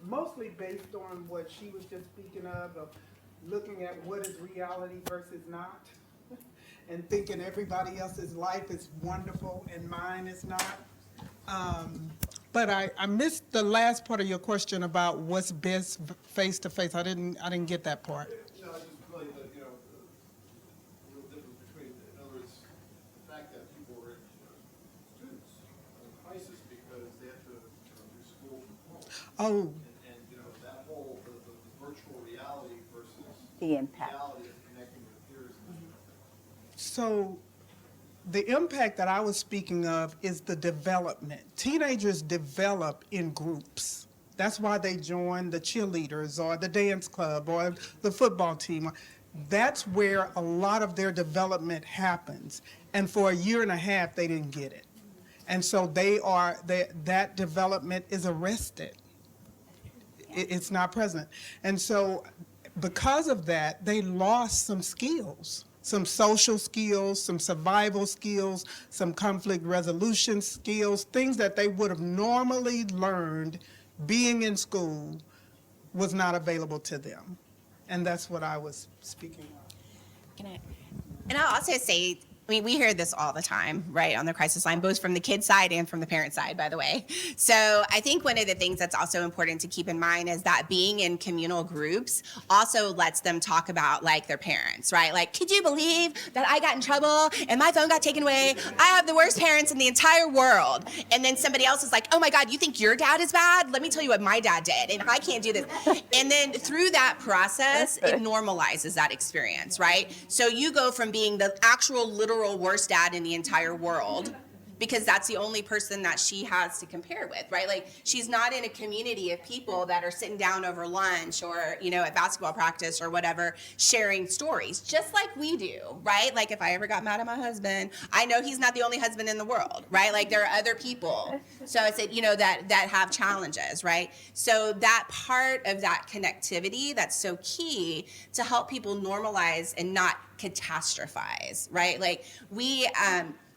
Mostly based on what she was just speaking of looking at what is reality versus not, and thinking everybody else's life is wonderful and mine is not. But I missed the last part of your question about what's best face to face. I didn't get that part. No, it's just really the, the real difference between, in other words, the fact that people were, students in crisis because they have to do school from home. Oh, And that whole, the virtual reality versus The impact. reality of connecting with peers. so the impact that I was speaking of is the development. Teenagers develop in groups. That's why they join the cheerleaders or the dance club or the football team. That's where a lot of their development happens. And for a year and a half, they didn't get it. And so that development is arrested. It's not present. And so because of that, they lost some skills. Some social skills, some survival skills, some conflict resolution skills, things that they would have normally learned being in school was not available to them. And that's what I was speaking of. And I'll also say, we hear this all the time, right, on the crisis line, both from the kid side and from the parent side, by the way. So I think one of the things that's also important to keep in mind is that being in communal groups also lets them talk about, like, their parents, right? Like, could you believe that I got in trouble and my phone got taken away? I have the worst parents in the entire world. And then somebody else is like, oh my God, you think your dad is bad? Let me tell you what my dad did, and I can't do this. And then through that process, it normalizes that experience, right? So you go from being the actual literal worst dad in the entire world, because that's the only person that she has to compare with, right? Like, she's not in a community of people that are sitting down over lunch or, at basketball practice or whatever, sharing stories, just like we do, right? Like, if I ever got mad at my husband, I know he's not the only husband in the world, right? Like, there are other people. So I said, that have challenges, right? So that part of that connectivity, that's so key to help people normalize and not catastrophize, right? Like, we,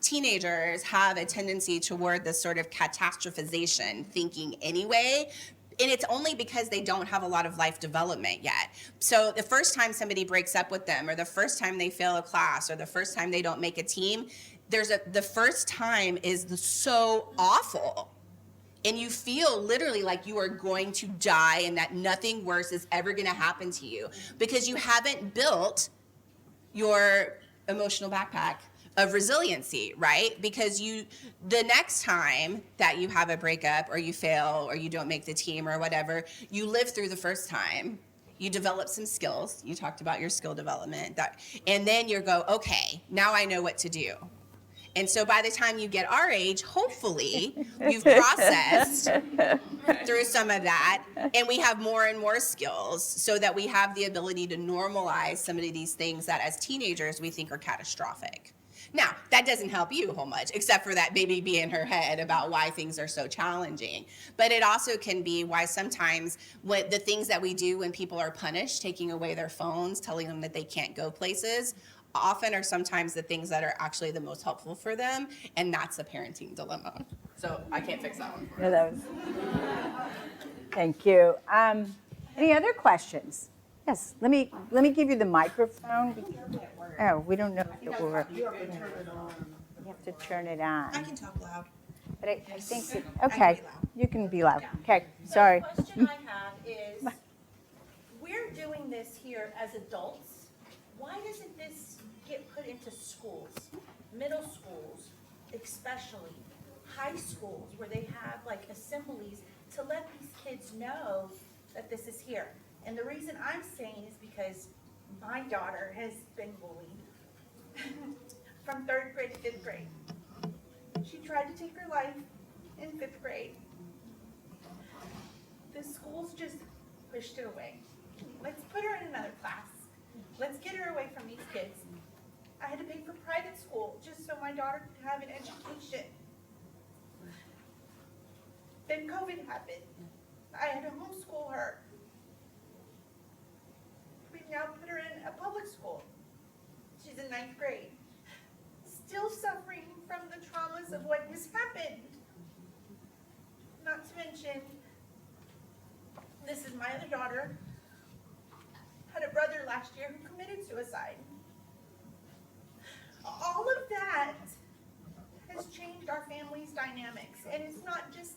teenagers have a tendency toward this sort of catastrophization thinking anyway, and it's only because they don't have a lot of life development yet. So the first time somebody breaks up with them, or the first time they fail a class, or the first time they don't make a team, the first time is so awful. And you feel literally like you are going to die and that nothing worse is ever going to happen to you because you haven't built your emotional backpack of resiliency, right? Because the next time that you have a breakup or you fail or you don't make the team or whatever, you live through the first time, you develop some skills. You talked about your skill development, and then you go, okay, now I know what to do. And so by the time you get our age, hopefully you've processed through some of that, and we have more and more skills so that we have the ability to normalize some of these things that as teenagers we think are catastrophic. Now, that doesn't help you a whole much, except for that baby be in her head about why things are so challenging. But it also can be why sometimes what the things that we do when people are punished, taking away their phones, telling them that they can't go places, often are sometimes the things that are actually the most helpful for them, and that's a parenting dilemma. So I can't fix that one. Yeah, that was- Thank you. Any other questions? Yes, let me give you the microphone. Oh, we don't know if it will work. You have to turn it on. I can talk loud. But I think, okay, you can be loud. Okay, sorry. The question I have is, we're doing this here as adults. Why doesn't this get put into schools, middle schools, especially high schools, where they have like assemblies to let these kids know that this is here? And the reason I'm saying is because my daughter has been bullied from 3rd grade to 5th grade. She tried to take her life in 5th grade. The schools just pushed it away. Let's put her in another class. Let's get her away from these kids. I had to pay for private school just so my daughter could have an education. Then COVID happened. I had to homeschool her. We now put her in a public school. She's in 9th grade. Still suffering from the traumas of what has happened. Not to mention, this is my other daughter, had a brother last year who committed suicide. All of that has changed our family's dynamics, and it's not just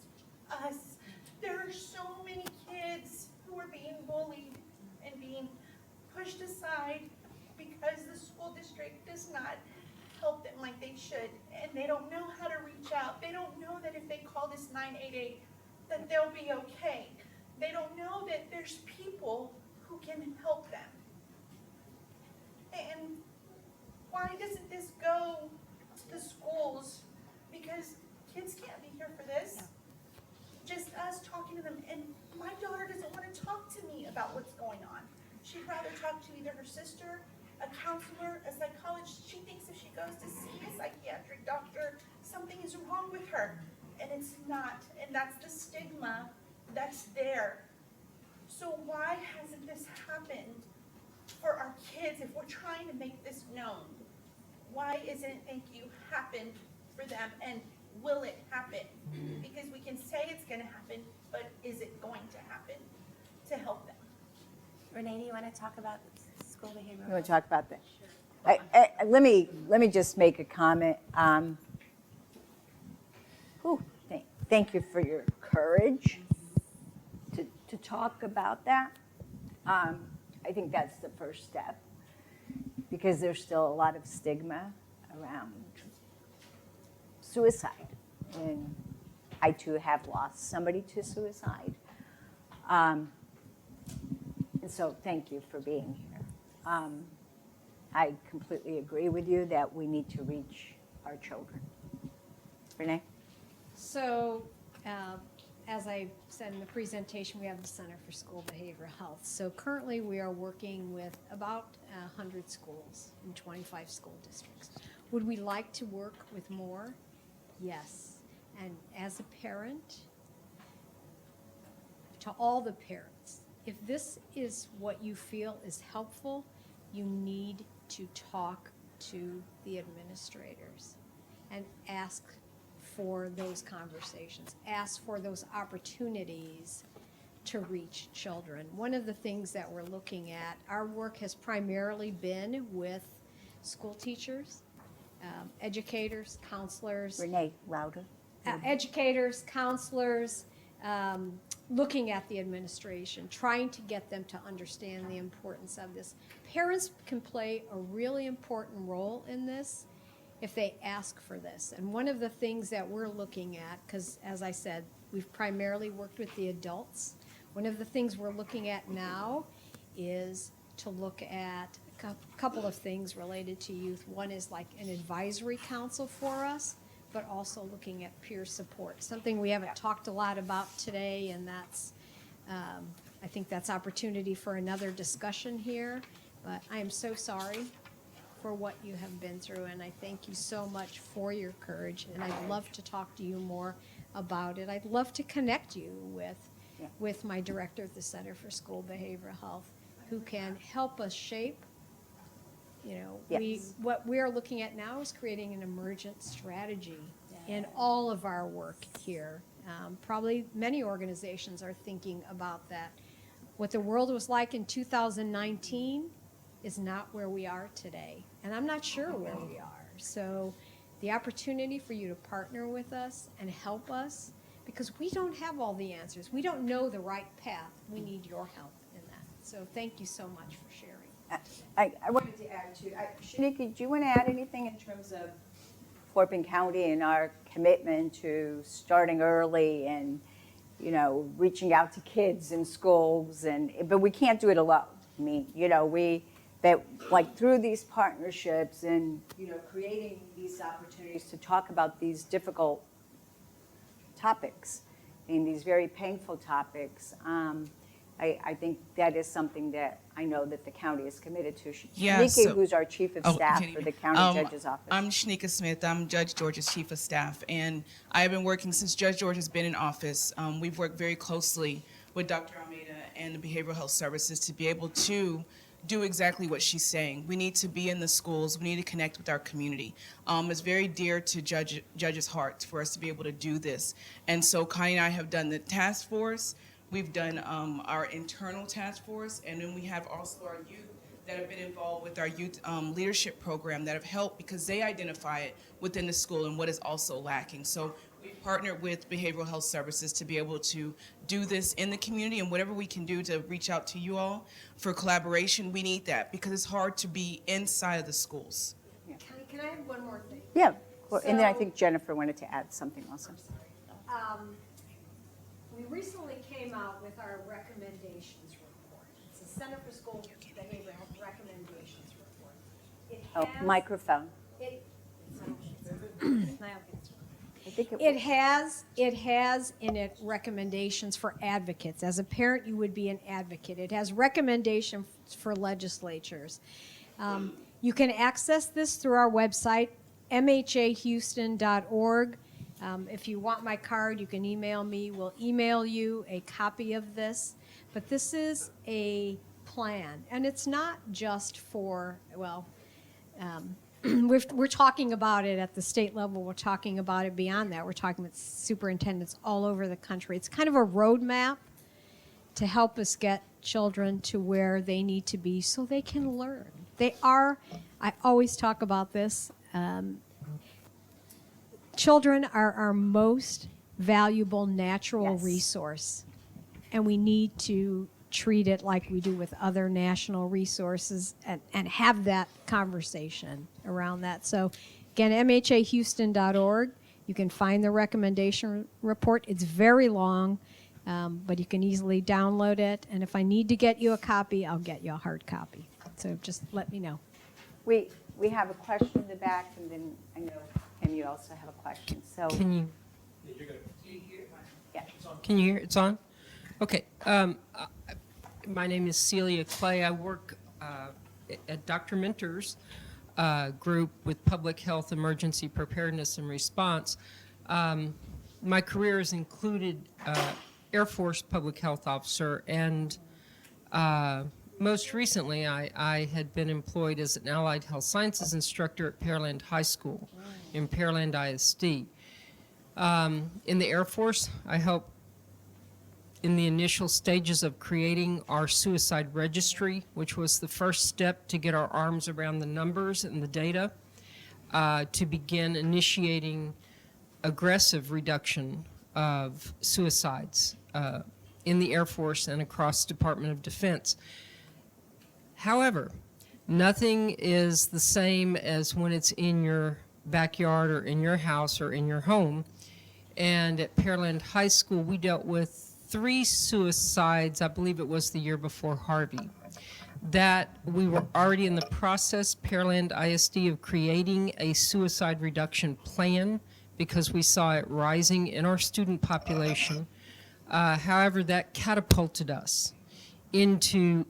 us. There are so many kids who are being bullied and being pushed aside because the school district does not help them like they should, and they don't know how to reach out. They don't know that if they call this 988 that they'll be okay. They don't know that there's people who can help them. And why doesn't this go to the schools? Because kids can't be here for this. Just us talking to them. And my daughter doesn't want to talk to me about what's going on. She'd rather talk to either her sister, a counselor, a psychologist. She thinks if she goes to see a psychiatric doctor, something is wrong with her. And it's not. And that's the stigma that's there. So why hasn't this happened for our kids if we're trying to make this known? Why isn't thank you happen for them, and will it happen? Because we can say it's going to happen, but is it going to happen to help them? Renee, do you want to talk about school behavior? You want to talk about that? Let me just make a comment. Thank you for your courage to talk about that. I think that's the first step, because there's still a lot of stigma around suicide. And I too have lost somebody to suicide. And so thank you for being here. I completely agree with you that we need to reach our children. Renee? So, as I said in the presentation, we have the Center for School Behavioral Health. So currently we are working with about 100 schools in 25 school districts. Would we like to work with more? Yes. And as a parent, to all the parents, if this is what you feel is helpful, you need to talk to the administrators and ask for those conversations, ask for those opportunities to reach children. One of the things that we're looking at, our work has primarily been with school teachers, educators, counselors. Renee, louder. Educators, counselors, looking at the administration, trying to get them to understand the importance of this. Parents can play a really important role in this if they ask for this. And one of the things that we're looking at, because as I said, we've primarily worked with the adults. One of the things we're looking at now is to look at couple of things related to youth. One is like an advisory council for us, but also looking at peer support, something we haven't talked a lot about today, and that's, I think that's opportunity for another discussion here. But I am so sorry for what you have been through, and I thank you so much for your courage, and I'd love to talk to you more about it. I'd love to connect you with my director at the Center for School Behavioral Health, who can help us shape, what we're looking at now is creating an emergent strategy in all of our work here. Probably many organizations are thinking about that. What the world was like in 2019 is not where we are today, and I'm not sure where we are. So the opportunity for you to partner with us and help us, because we don't have all the answers. We don't know the right path. We need your help in that. So thank you so much for sharing. I wanted to add too, Shanika, do you want to add anything in terms of Fort Bend County and our commitment to starting early and, reaching out to kids in schools, but we can't do it alone. I mean, through these partnerships and, creating these opportunities to talk about these difficult topics and these very painful topics, I think that is something that I know that the county is committed to. Shanika, who's our chief of staff for the county judge's office. I'm Shanika Smith. I'm Judge George's chief of staff, and I have been working since Judge George has been in office. We've worked very closely with Dr. Almeida and the Behavioral Health Services to be able to do exactly what she's saying. We need to be in the schools. We need to connect with our community. It's very dear to Judge's heart for us to be able to do this. And so Connie and I have done the task force. We've done our internal task force, and then we have also our youth that have been involved with our youth leadership program that have helped because they identify it within the school and what is also lacking. So we've partnered with Behavioral Health Services to be able to do this in the community, and whatever we can do to reach out to you all for collaboration, we need that because it's hard to be inside of the schools. Can I have one more thing? Yeah, and then I think Jennifer wanted to add something also. We recently came out with our recommendations report. It's the Center for School Behavioral Health Recommendations Report. Microphone. It has in it recommendations for advocates. As a parent, you would be an advocate. It has recommendations for legislatures. You can access this through our website, mhahouston.org. If you want my card, you can email me. We'll email you a copy of this. But this is a plan, and it's not just for, we're talking about it at the state level. We're talking about it beyond that. We're talking with superintendents all over the country. It's kind of a roadmap to help us get children to where they need to be so they can learn. I always talk about this. Children are our most valuable natural resource, and we need to treat it like we do with other national resources and have that conversation around that. So again, mhahouston.org. You can find the recommendation report. It's very long, but you can easily download it. And if I need to get you a copy, I'll get you a hard copy. So just let me know. We have a question in the back, and then I know, Kim, you also have a question. So Can you? You're good. Yeah. Can you hear? It's on? Okay. My name is Celia Clay. I work at Dr. Minter's group with Public Health Emergency Preparedness and Response. My career has included Air Force Public Health Officer, and most recently I had been employed as an Allied Health Sciences instructor at Pearland High School in Pearland ISD. In the Air Force, I helped in the initial stages of creating our suicide registry, which was the first step to get our arms around the numbers and the data, to begin initiating aggressive reduction of suicides in the Air Force and across the Department of Defense. However, nothing is the same as when it's in your backyard or in your house or in your home. And at Pearland High School, we dealt with 3 suicides, I believe it was the year before Harvey, that we were already in the process, Pearland ISD, of creating a suicide reduction plan because we saw it rising in our student population. However, that catapulted us into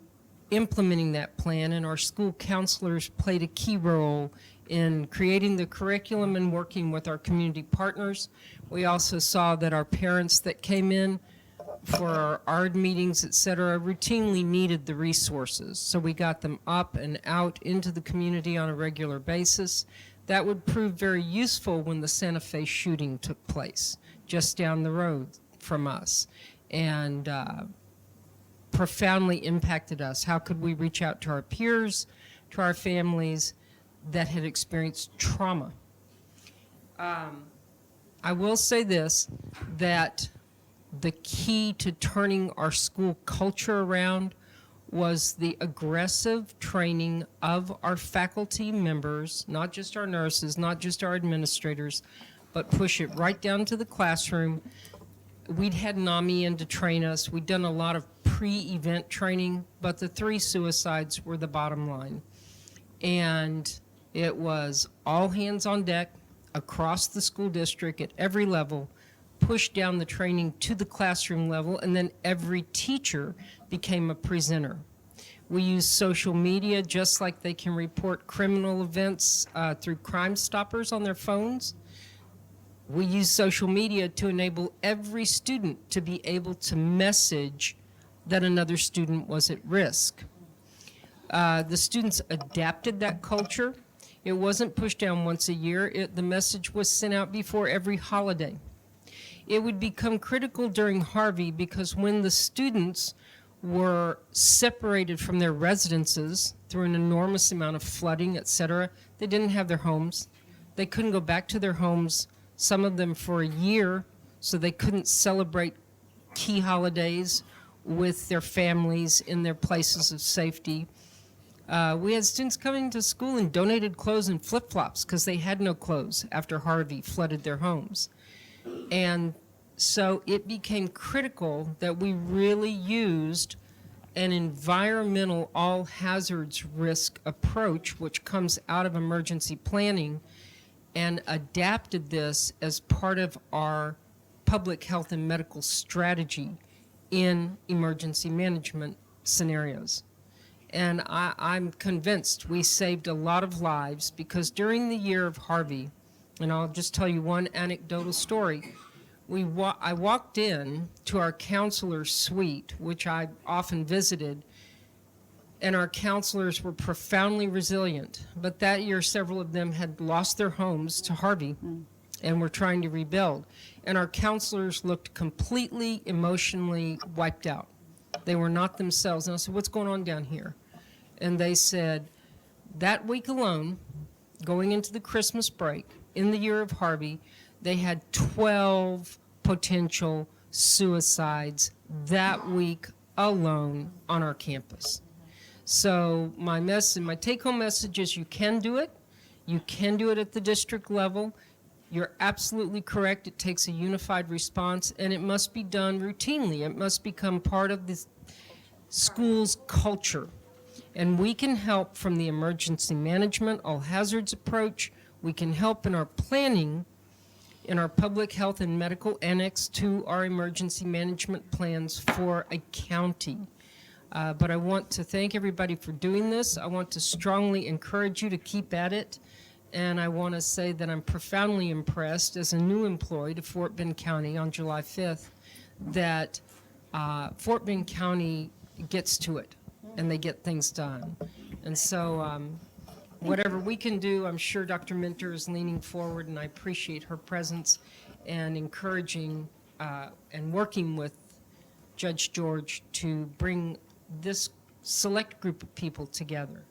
implementing that plan, and our school counselors played a key role in creating the curriculum and working with our community partners. We also saw that our parents that came in for our ARD meetings, et cetera, routinely needed the resources. So we got them up and out into the community on a regular basis. That would prove very useful when the Santa Fe shooting took place just down the road from us, and profoundly impacted us. How could we reach out to our peers, to our families that had experienced trauma? I will say this, that the key to turning our school culture around was the aggressive training of our faculty members, not just our nurses, not just our administrators, but push it right down to the classroom. We'd had NAMI in to train us. We'd done a lot of pre-event training, but the 3 suicides were the bottom line. And it was all hands on deck across the school district at every level, push down the training to the classroom level, and then every teacher became a presenter. We use social media just like they can report criminal events through Crime Stoppers on their phones. We use social media to enable every student to be able to message that another student was at risk. The students adapted that culture. It wasn't pushed down once a year. The message was sent out before every holiday. It would become critical during Harvey because when the students were separated from their residences through an enormous amount of flooding, et cetera, they didn't have their homes. They couldn't go back to their homes, some of them for a year, so they couldn't celebrate key holidays with their families in their places of safety. We had students coming to school in donated clothes and flip-flops because they had no clothes after Harvey flooded their homes. And so it became critical that we really used an environmental all hazards risk approach, which comes out of emergency planning, and adapted this as part of our public health and medical strategy in emergency management scenarios. And I'm convinced we saved a lot of lives because during the year of Harvey, and I'll just tell you one anecdotal story, I walked in to our counselor's suite, which I often visited, and our counselors were profoundly resilient. But that year, several of them had lost their homes to Harvey and were trying to rebuild. And our counselors looked completely emotionally wiped out. They were not themselves. And I said, "What's going on down here?" And they said, that week alone, going into the Christmas break, in the year of Harvey, they had 12 potential suicides that week alone on our campus. So my take-home message is you can do it. You can do it at the district level. You're absolutely correct. It takes a unified response, and it must be done routinely. It must become part of the school's culture. And we can help from the emergency management, all hazards approach. We can help in our planning, in our public health and medical annex to our emergency management plans for a county. But I want to thank everybody for doing this. I want to strongly encourage you to keep at it. And I want to say that I'm profoundly impressed as a new employee to Fort Bend County on July 5th that Fort Bend County gets to it and they get things done. And so whatever we can do, I'm sure Dr. Minter is leaning forward, and I appreciate her presence and encouraging and working with Judge George to bring this select group of people together.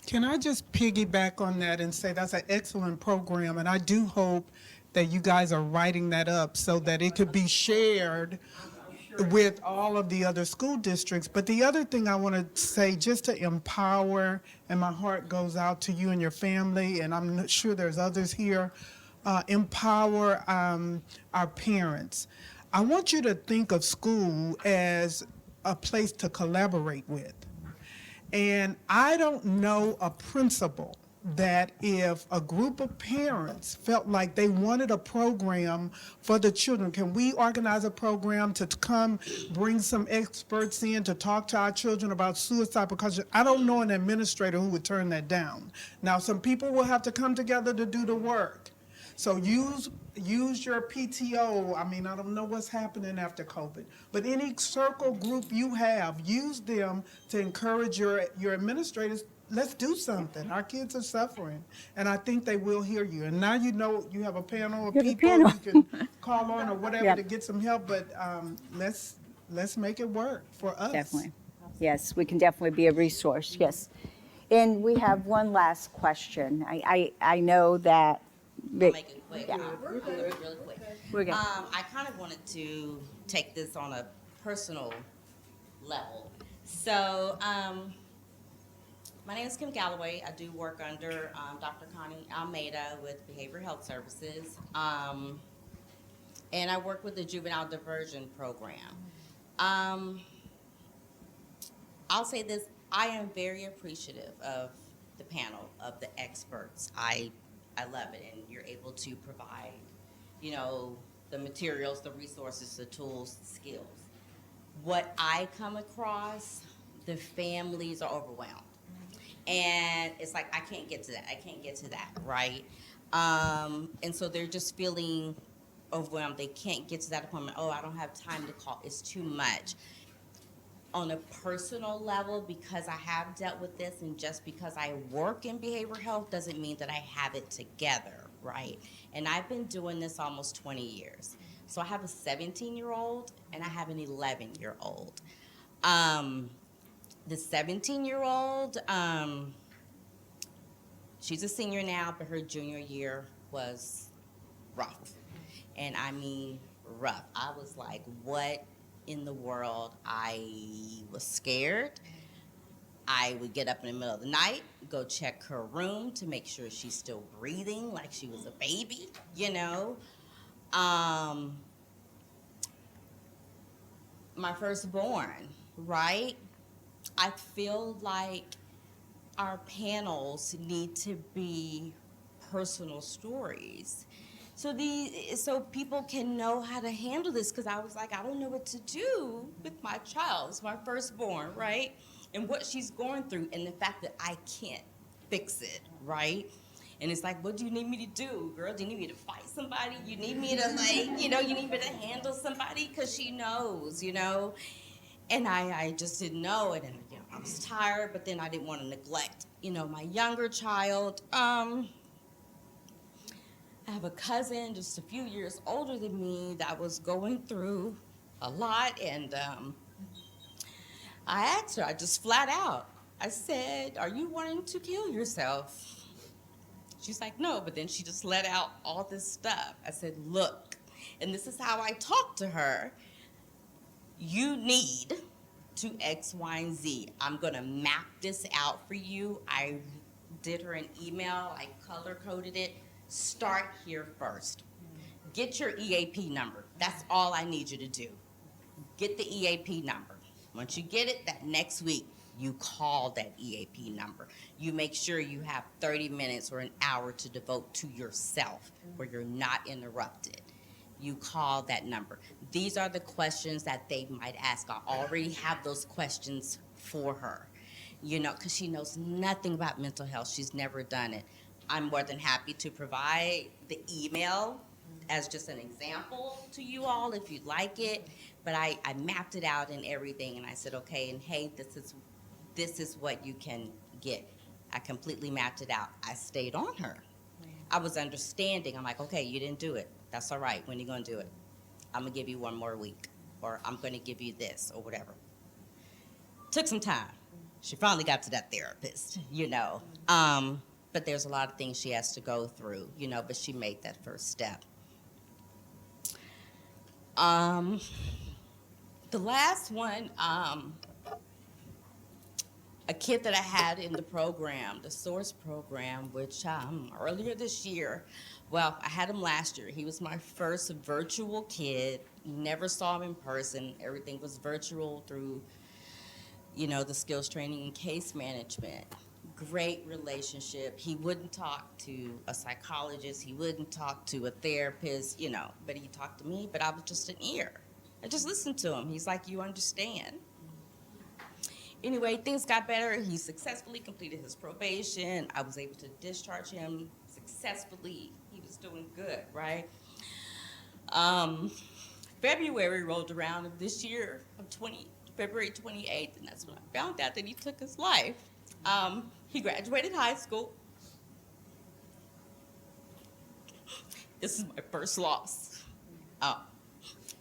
Can I just piggyback on that and say that's an excellent program, and I do hope that you guys are writing that up so that it could be shared with all of the other school districts. But the other thing I want to say, just to empower, and my heart goes out to you and your family, and I'm sure there's others here, empower our parents. I want you to think of school as a place to collaborate with. And I don't know a principal that if a group of parents felt like they wanted a program for the children, can we organize a program to come bring some experts in to talk to our children about suicide? Because I don't know an administrator who would turn that down. Now, some people will have to come together to do the work. So use your PTO. I mean, I don't know what's happening after COVID, but any circle group you have, use them to encourage your administrators. Let's do something. Our kids are suffering, and I think they will hear you. And now you know you have a panel of You have a people panel. you can call on or whatever Yep. to get some help. But let's make it work for us. Definitely. Yes, we can definitely be a resource, yes. And we have one last question. I know that. I'll make it quick. Yeah. We're good. Really quick. We're good. I kind of wanted to take this on a personal level. So, my name is Kim Galloway. I do work under Dr. Connie Almeida with Behavioral Health Services. And I work with the Juvenile Diversion Program. I'll say this, I am very appreciative of the panel of the experts. I love it, and you're able to provide, you know, the materials, the resources, the tools, the skills. What I come across, the families are overwhelmed. And it's like, I can't get to that, I can't get to that, right? And so they're just feeling overwhelmed. They can't get to that appointment. Oh, I don't have time to call, it's too much. On a personal level, because I have dealt with this, and just because I work in behavioral health doesn't mean that I have it together, right? And I've been doing this almost 20 years. So I have a 17-year-old and I have an 11-year-old. The 17-year-old, she's a senior now, but her junior year was rough. And I mean rough. I was like, what in the world? I was scared. I would get up in the middle of the night, go check her room to make sure she's still breathing like she was a baby, you know. My firstborn, right? I feel like our panels need to be personal stories. So people can know how to handle this, because I was like, I don't know what to do with my child. It's my firstborn, right? And what she's going through, and the fact that I can't fix it, right? And it's like, what do you need me to do, girl? Do you need me to fight somebody? You need me to, like, you know, you need me to handle somebody? Because she knows, you know? And I just didn't know it, and you know, I was tired, but then I didn't want to neglect, you know, my younger child. I have a cousin just a few years older than me that was going through a lot, and I asked her, I just flat out, I said, are you wanting to kill yourself? She's like, no, but then she just let out all this stuff. I said, look, and this is how I talked to her. You need to X, Y, and Z. I'm gonna map this out for you. I did her an email, I color-coded it. Start here first. Get your EAP number. That's all I need you to do. Get the EAP number. Once you get it, that next week, you call that EAP number. You make sure you have 30 minutes or an hour to devote to yourself where you're not interrupted. You call that number. These are the questions that they might ask. I already have those questions for her, you know, because she knows nothing about mental health. She's never done it. I'm more than happy to provide the email as just an example to you all if you'd like it. But I mapped it out and everything, and I said, okay, and hey, this is what you can get. I completely mapped it out. I stayed on her. I was understanding. I'm like, okay, you didn't do it. That's all right. When are you going to do it? I'm going to give you one more week, or I'm going to give you this, or whatever. Took some time. She finally got to that therapist, you know. But there's a lot of things she has to go through, you know, but she made that first step. The last one, a kid that I had in the program, the SOURCE program, which earlier this year, well, I had him last year. He was my first virtual kid. Never saw him in person. Everything was virtual through, the skills training and case management. Great relationship. He wouldn't talk to a psychologist. He wouldn't talk to a therapist, but he talked to me, but I was just an ear. I just listened to him. He's like, you understand. Anyway, things got better. He successfully completed his probation. I was able to discharge him successfully. He was doing good, right? February rolled around of this year, February 28th, and that's when I found out that he took his life. He graduated high school. This is my first loss.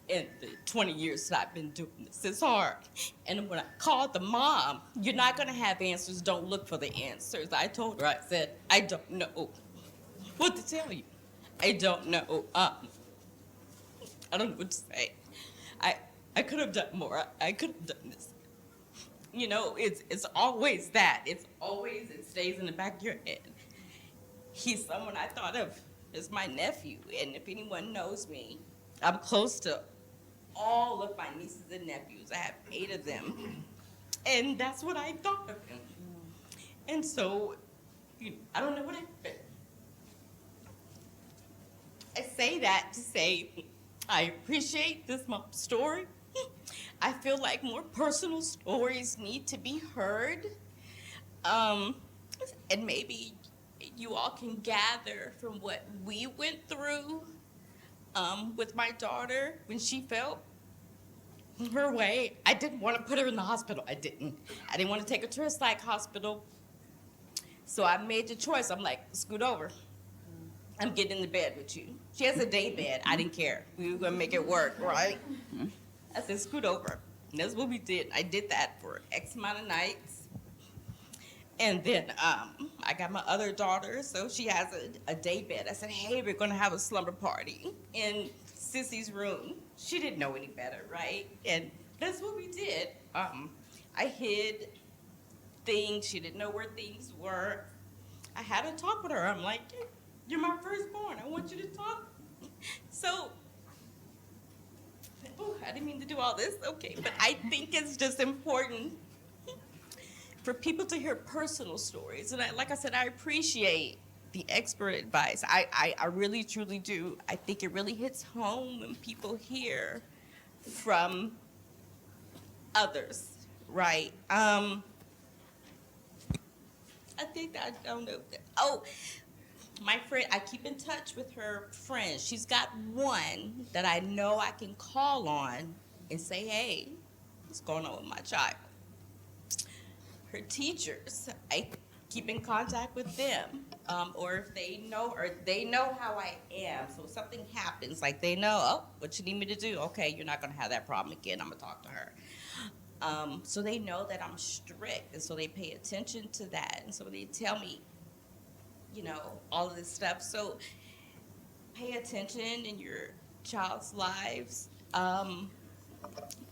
In the 20 years that I've been doing this. It's hard. And when I called the mom, you're not going to have answers. Don't look for the answers. I told her, I said, I don't know what to tell you. I don't know. I don't know what to say. I could have done more. I could have done this. It's always that. It stays in the back of your head. He's someone I thought of as my nephew. And if anyone knows me, I'm close to all of my nieces and nephews. I have 8 of them. And that's what I thought of him. And so, I don't know what I say that to say I appreciate this mom's story. I feel like more personal stories need to be heard. And maybe you all can gather from what we went through with my daughter when she felt her way. I didn't want to put her in the hospital. I didn't want to take her to a psych hospital. So I made the choice. I'm like, scoot over. I'm getting in the bed with you. She has a day bed. I didn't care. We were going to make it work, right? I said, scoot over. And that's what we did. I did that for X amount of nights. And then I got my other daughter, so she has a day bed. I said, hey, we're going to have a slumber party in Sissy's room. She didn't know any better, right? And that's what we did. I hid things. She didn't know where things were. I had a talk with her. I'm like, you're my firstborn. I want you to talk. So, I didn't mean to do all this. Okay, but I think it's just important for people to hear personal stories. And like I said, I appreciate the expert advice. I really, truly do. I think it really hits home when people hear from others, right? I think that, I don't know. Oh, my friend, I keep in touch with her friends. She's got one that I know I can call on and say, hey, what's going on with my child? Her teachers, I keep in contact with them, or if they know how I am. So if something happens, like they know, oh, what you need me to do? Okay, you're not gonna have that problem again. I'm gonna talk to her. So they know that I'm strict, and so they pay attention to that, and so they tell me, all of this stuff. So pay attention in your child's lives.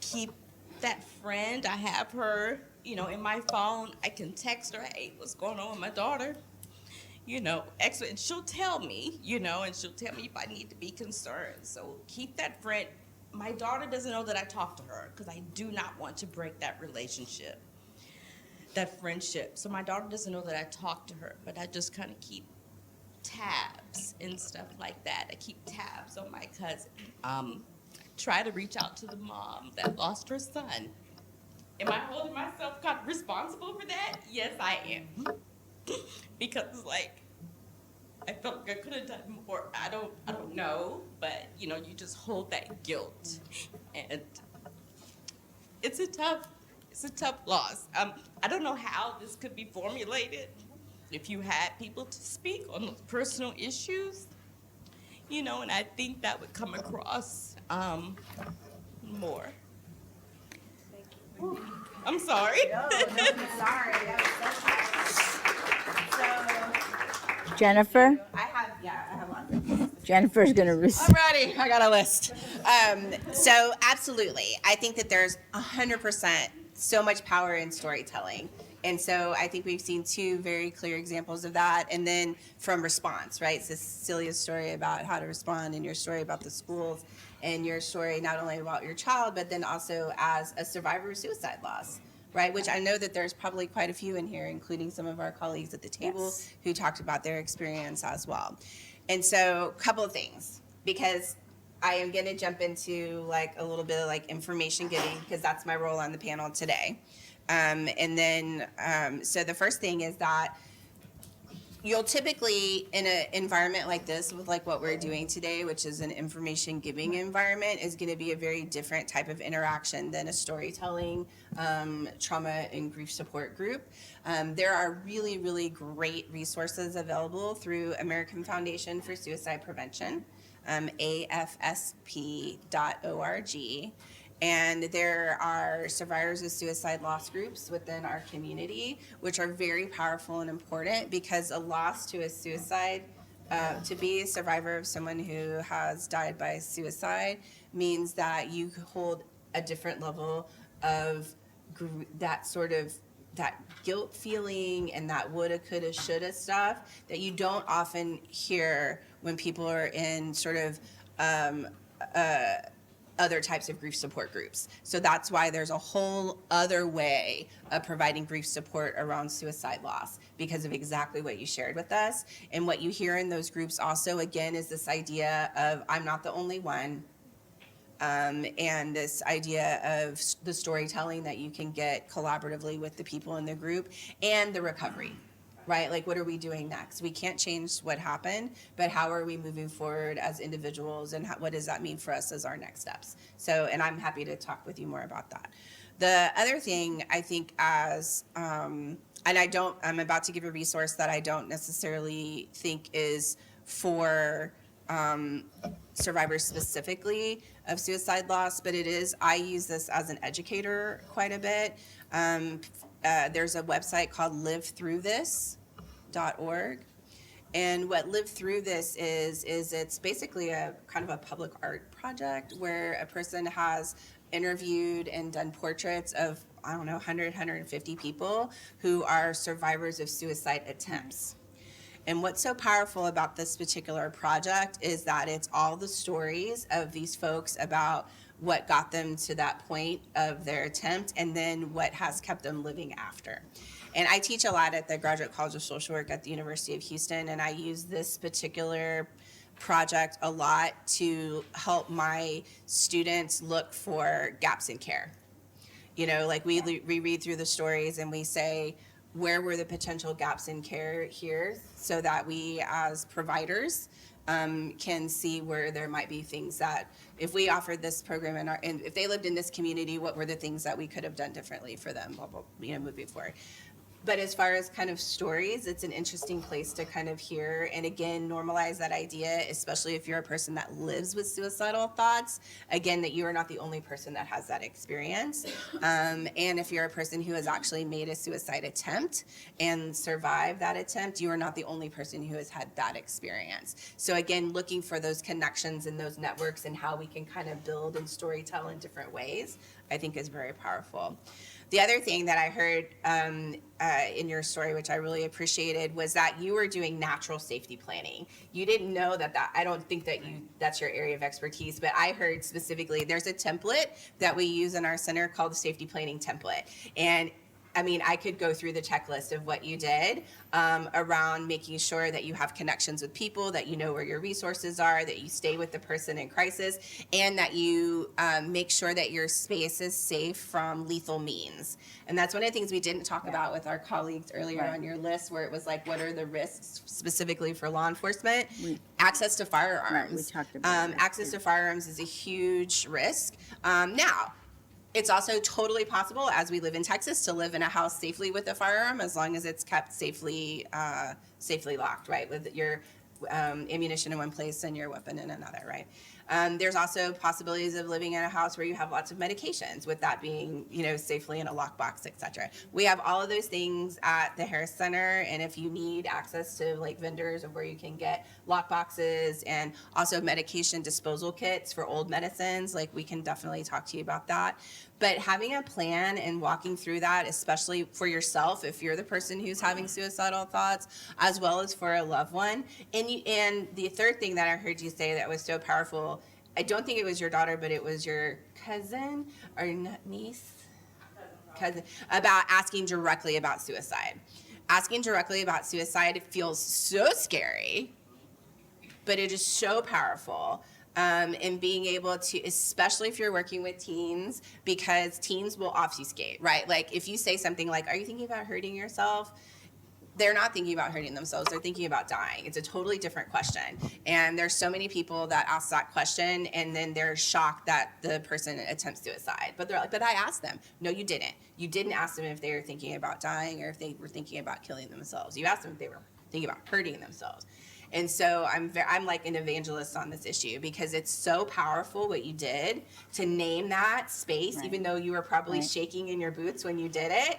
Keep that friend. I have her, in my phone. I can text her, hey, what's going on with my daughter? Excellent. And she'll tell me, and she'll tell me if I need to be concerned. So keep that friend. My daughter doesn't know that I talk to her because I do not want to break that relationship, that friendship. So my daughter doesn't know that I talk to her, but I just kind of keep tabs and stuff like that. I keep tabs on my cousin. Try to reach out to the mom that lost her son. Am I holding myself responsible for that? Yes, I am. Because I felt like I could have done more. I don't know, but you just hold that guilt, and it's a tough loss. I don't know how this could be formulated. If you had people to speak on those personal issues, and I think that would come across more. Thank you. I'm sorry. No, I'm sorry. So, Jennifer? I have lots of things. Jennifer's going to receive. Alrighty, I got a list. So absolutely, I think that there's 100% so much power in storytelling. And so I think we've seen two very clear examples of that. And then from response, right? Cecilia's story about how to respond, and your story about the schools, and your story not only about your child, but then also as a survivor of suicide loss, right? Which I know that there's probably quite a few in here, including some of our colleagues at the table who talked about their experience as well. And so a couple of things, because I am going to jump into like a little bit of like information giving, because that's my role on the panel today. So the first thing is that you'll typically, in an environment like this, with like what we're doing today, which is an information giving environment, is going to be a very different type of interaction than a storytelling, trauma and grief support group. There are really, really great resources available through American Foundation for Suicide Prevention, afsp.org. And there are survivors of suicide loss groups within our community, which are very powerful and important, because a loss to a suicide, to be a survivor of someone who has died by suicide, means that you hold a different level of that sort of that guilt feeling and that woulda, coulda, shoulda stuff that you don't often hear when people are in sort of other types of grief support groups. So that's why there's a whole other way of providing grief support around suicide loss, because of exactly what you shared with us. And what you hear in those groups also, again, is this idea of I'm not the only one. And this idea of the storytelling that you can get collaboratively with the people in the group, and the recovery. Right? Like, what are we doing next? We can't change what happened, but how are we moving forward as individuals, and what does that mean for us as our next steps? So, and I'm happy to talk with you more about that. The other thing I think I'm about to give a resource that I don't necessarily think is for survivors specifically of suicide loss, but it is, I use this as an educator quite a bit. There's a website called livethroughthis.org. And what Live Through This is it's basically a kind of a public art project where a person has interviewed and done portraits of, 100, 150 people who are survivors of suicide attempts. And what's so powerful about this particular project is that it's all the stories of these folks about what got them to that point of their attempt, and then what has kept them living after. And I teach a lot at the Graduate College of Social Work at the University of Houston, and I use this particular project a lot to help my students look for gaps in care. Like we read through the stories and we say, where were the potential gaps in care here, so that we as providers can see where there might be things that, if we offered this program and if they lived in this community, what were the things that we could have done differently for them, moving forward. But as far as kind of stories, it's an interesting place to kind of hear and again normalize that idea, especially if you're a person that lives with suicidal thoughts, again, that you are not the only person that has that experience. And if you're a person who has actually made a suicide attempt and survived that attempt, you are not the only person who has had that experience. So again, looking for those connections and those networks and how we can kind of build and storytell in different ways, I think is very powerful. The other thing that I heard in your story, which I really appreciated, was that you were doing natural safety planning. You didn't know that I don't think that that's your area of expertise, but I heard specifically there's a template that we use in our center called the safety planning template. And I could go through the checklist of what you did around making sure that you have connections with people, that you know where your resources are, that you stay with the person in crisis, and that you make sure that your space is safe from lethal means. And that's one of the things we didn't talk about with our colleagues earlier on your list, where it was like, what are the risks specifically for law enforcement? Access to firearms. Right, we talked about that, access to firearms is a huge risk. Now, it's also totally possible, as we live in Texas, to live in a house safely with a firearm, as long as it's kept safely locked, right? With your ammunition in one place and your weapon in another, right? There's also possibilities of living in a house where you have lots of medications, with that being, safely in a lockbox, et cetera. We have all of those things at the Harris Center, and if you need access to like vendors of where you can get lockboxes and also medication disposal kits for old medicines, like we can definitely talk to you about that. But having a plan and walking through that, especially for yourself, if you're the person who's having suicidal thoughts, as well as for a loved one. And the third thing that I heard you say that was so powerful, I don't think it was your daughter, but it was your cousin or niece, cousin, about asking directly about suicide. Asking directly about suicide feels so scary, but it is so powerful. And being able to, especially if you're working with teens, because teens will obfuscate, right? Like if you say something like, are you thinking about hurting yourself? They're not thinking about hurting themselves, they're thinking about dying. It's a totally different question. And there's so many people that ask that question and then they're shocked that the person attempts suicide. But they're like, but I asked them. No, you didn't. You didn't ask them if they were thinking about dying or if they were thinking about killing themselves. You asked them if they were thinking about hurting themselves. And so I'm like an evangelist on this issue because it's so powerful what you did to name that space, Right. even though you were probably Right. shaking in your boots when you did it.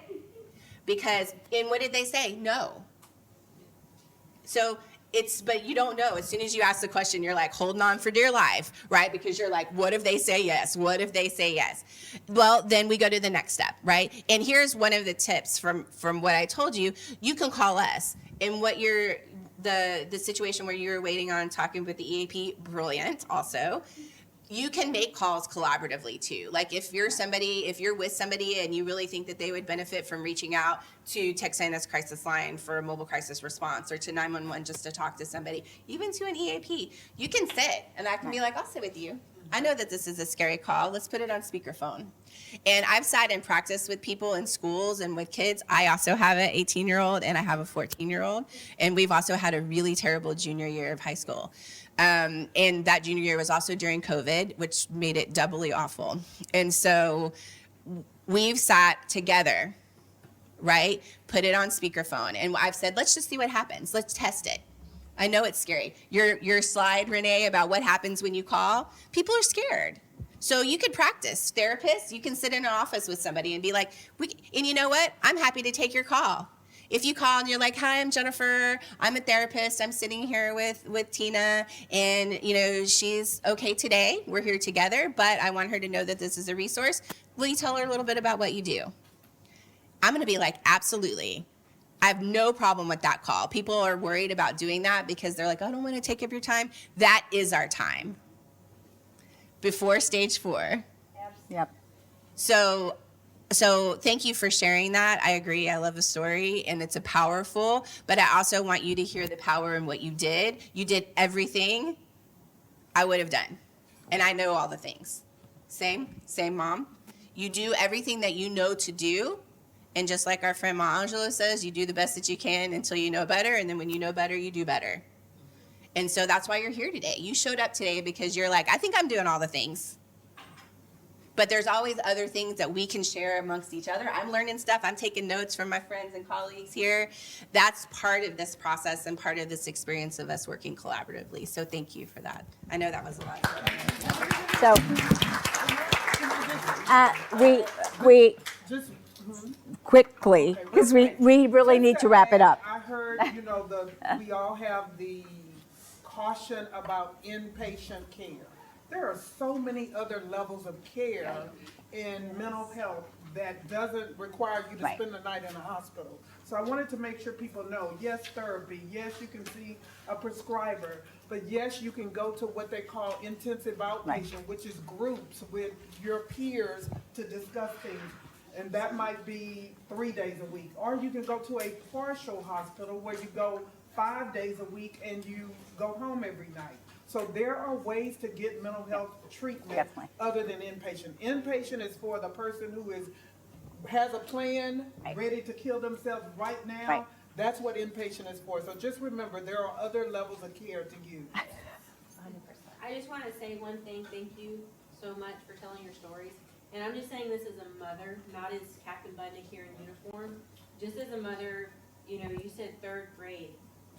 Because, and what did they say? No. So but you don't know. As soon as you ask the question, you're like holding on for dear life, right? Because you're like, what if they say yes? What if they say yes? Well, then we go to the next step, right? And here's one of the tips from what I told you. You can call us. And what the situation where you're waiting on talking with the EAP, brilliant also. You can make calls collaboratively too. Like if you're with somebody and you really think that they would benefit from reaching out to Texana's crisis line for a mobile crisis response or to 911 just to talk to somebody, even to an EAP, you can sit and I can be like, I'll sit with you. I know that this is a scary call. Let's put it on speakerphone. And I've sat and practiced with people in schools and with kids. I also have an 18-year-old and I have a 14-year-old. And we've also had a really terrible junior year of high school. And that junior year was also during COVID, which made it doubly awful. And so we've sat together, right? Put it on speakerphone. And I've said, let's just see what happens. Let's test it. I know it's scary. Your slide, Renee, about what happens when you call, people are scared. So you could practice. Therapists, you can sit in an office with somebody and be like, and you know what? I'm happy to take your call. If you call and you're like, hi, I'm Jennifer, I'm a therapist, I'm sitting here with Tina, and she's okay today, we're here together, but I want her to know that this is a resource. Will you tell her a little bit about what you do? I'm gonna be like, absolutely. I have no problem with that call. People are worried about doing that because they're like, I don't wanna take up your time. That is our time. Before stage 4. Yep. So thank you for sharing that. I agree. I love the story and it's a powerful, but I also want you to hear the power in what you did. You did everything I would have done. And I know all the things. Same mom. You do everything that you know to do. And just like our friend Ma Angelou says, you do the best that you can until you know better. And then when you know better, you do better. And so that's why you're here today. You showed up today because you're like, I think I'm doing all the things. But there's always other things that we can share amongst each other. I'm learning stuff. I'm taking notes from my friends and colleagues here. That's part of this process and part of this experience of us working collaboratively. So thank you for that. I know that was a lot. So we quickly, because we really need to wrap it up. I heard, we all have the caution about inpatient care. There are so many other levels of care in mental health that doesn't require you to spend the night in a hospital. So I wanted to make sure people know, yes, therapy, yes, you can see a prescriber, but yes, you can go to what they call intensive outpatient, which is groups with your peers to discuss things. And that might be 3 days a week. Or you can go to a partial hospital where you go 5 days a week and you go home every night. So there are ways to get mental health treatment other than inpatient. Inpatient is for the person who has a plan, ready to kill themselves right now. Right. That's what inpatient is for. So just remember, there are other levels of care to use. 100%. I just want to say one thing. Thank you so much for telling your stories. And I'm just saying this as a mother, not as Captain Budnick here in uniform. Just as a mother, you said 3rd grade.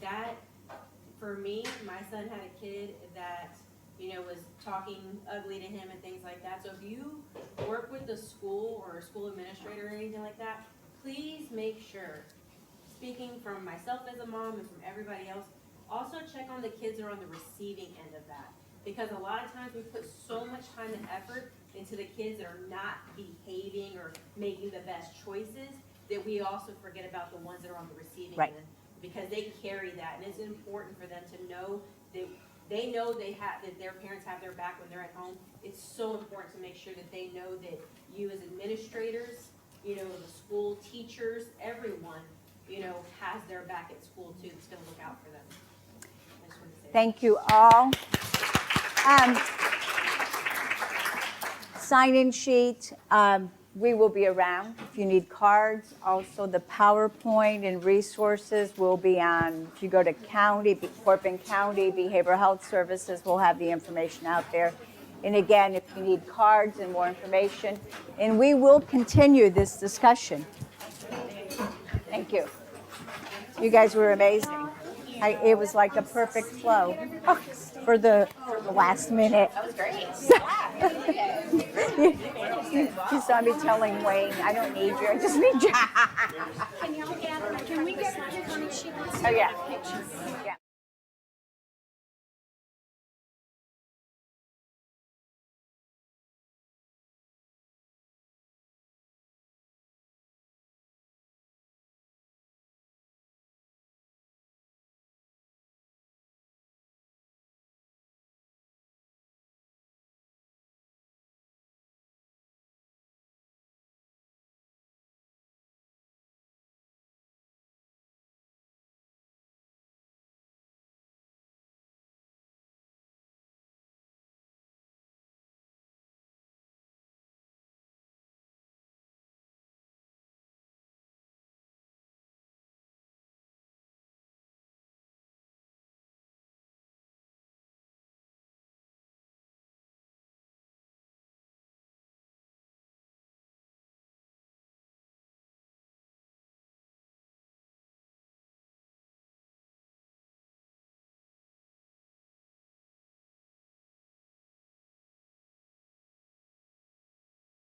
That, for me, my son had a kid that, was talking ugly to him and things like that. So if you work with the school or a school administrator or anything like that, please make sure, speaking from myself as a mom and from everybody else, also check on the kids that are on the receiving end of that. Because a lot of times we put so much time and effort and to the kids that are not behaving or making the best choices, that we also forget about the ones that are on the receiving Right. end, because they carry that, and it's important for them to know that they know that their parents have their back when they're at home. It's so important to make sure that they know that you as administrators, the school teachers, everyone, has their back at school too. It's going to look out for them. I just wanted to say that. Thank you all. Sign-in sheet, we will be around if you need cards. Also, the PowerPoint and resources will be on, if you go to Corbin County Behavioral Health Services, we'll have the information out there. And again, if you need cards and more information, and we will continue this discussion. Thank you. You guys were amazing. It was like a perfect flow for the last minute. That was great. You saw me telling Wayne, I don't need you, I just need you. Can y'all gather, can we get a quick on the sheet? Oh, yeah. Yeah.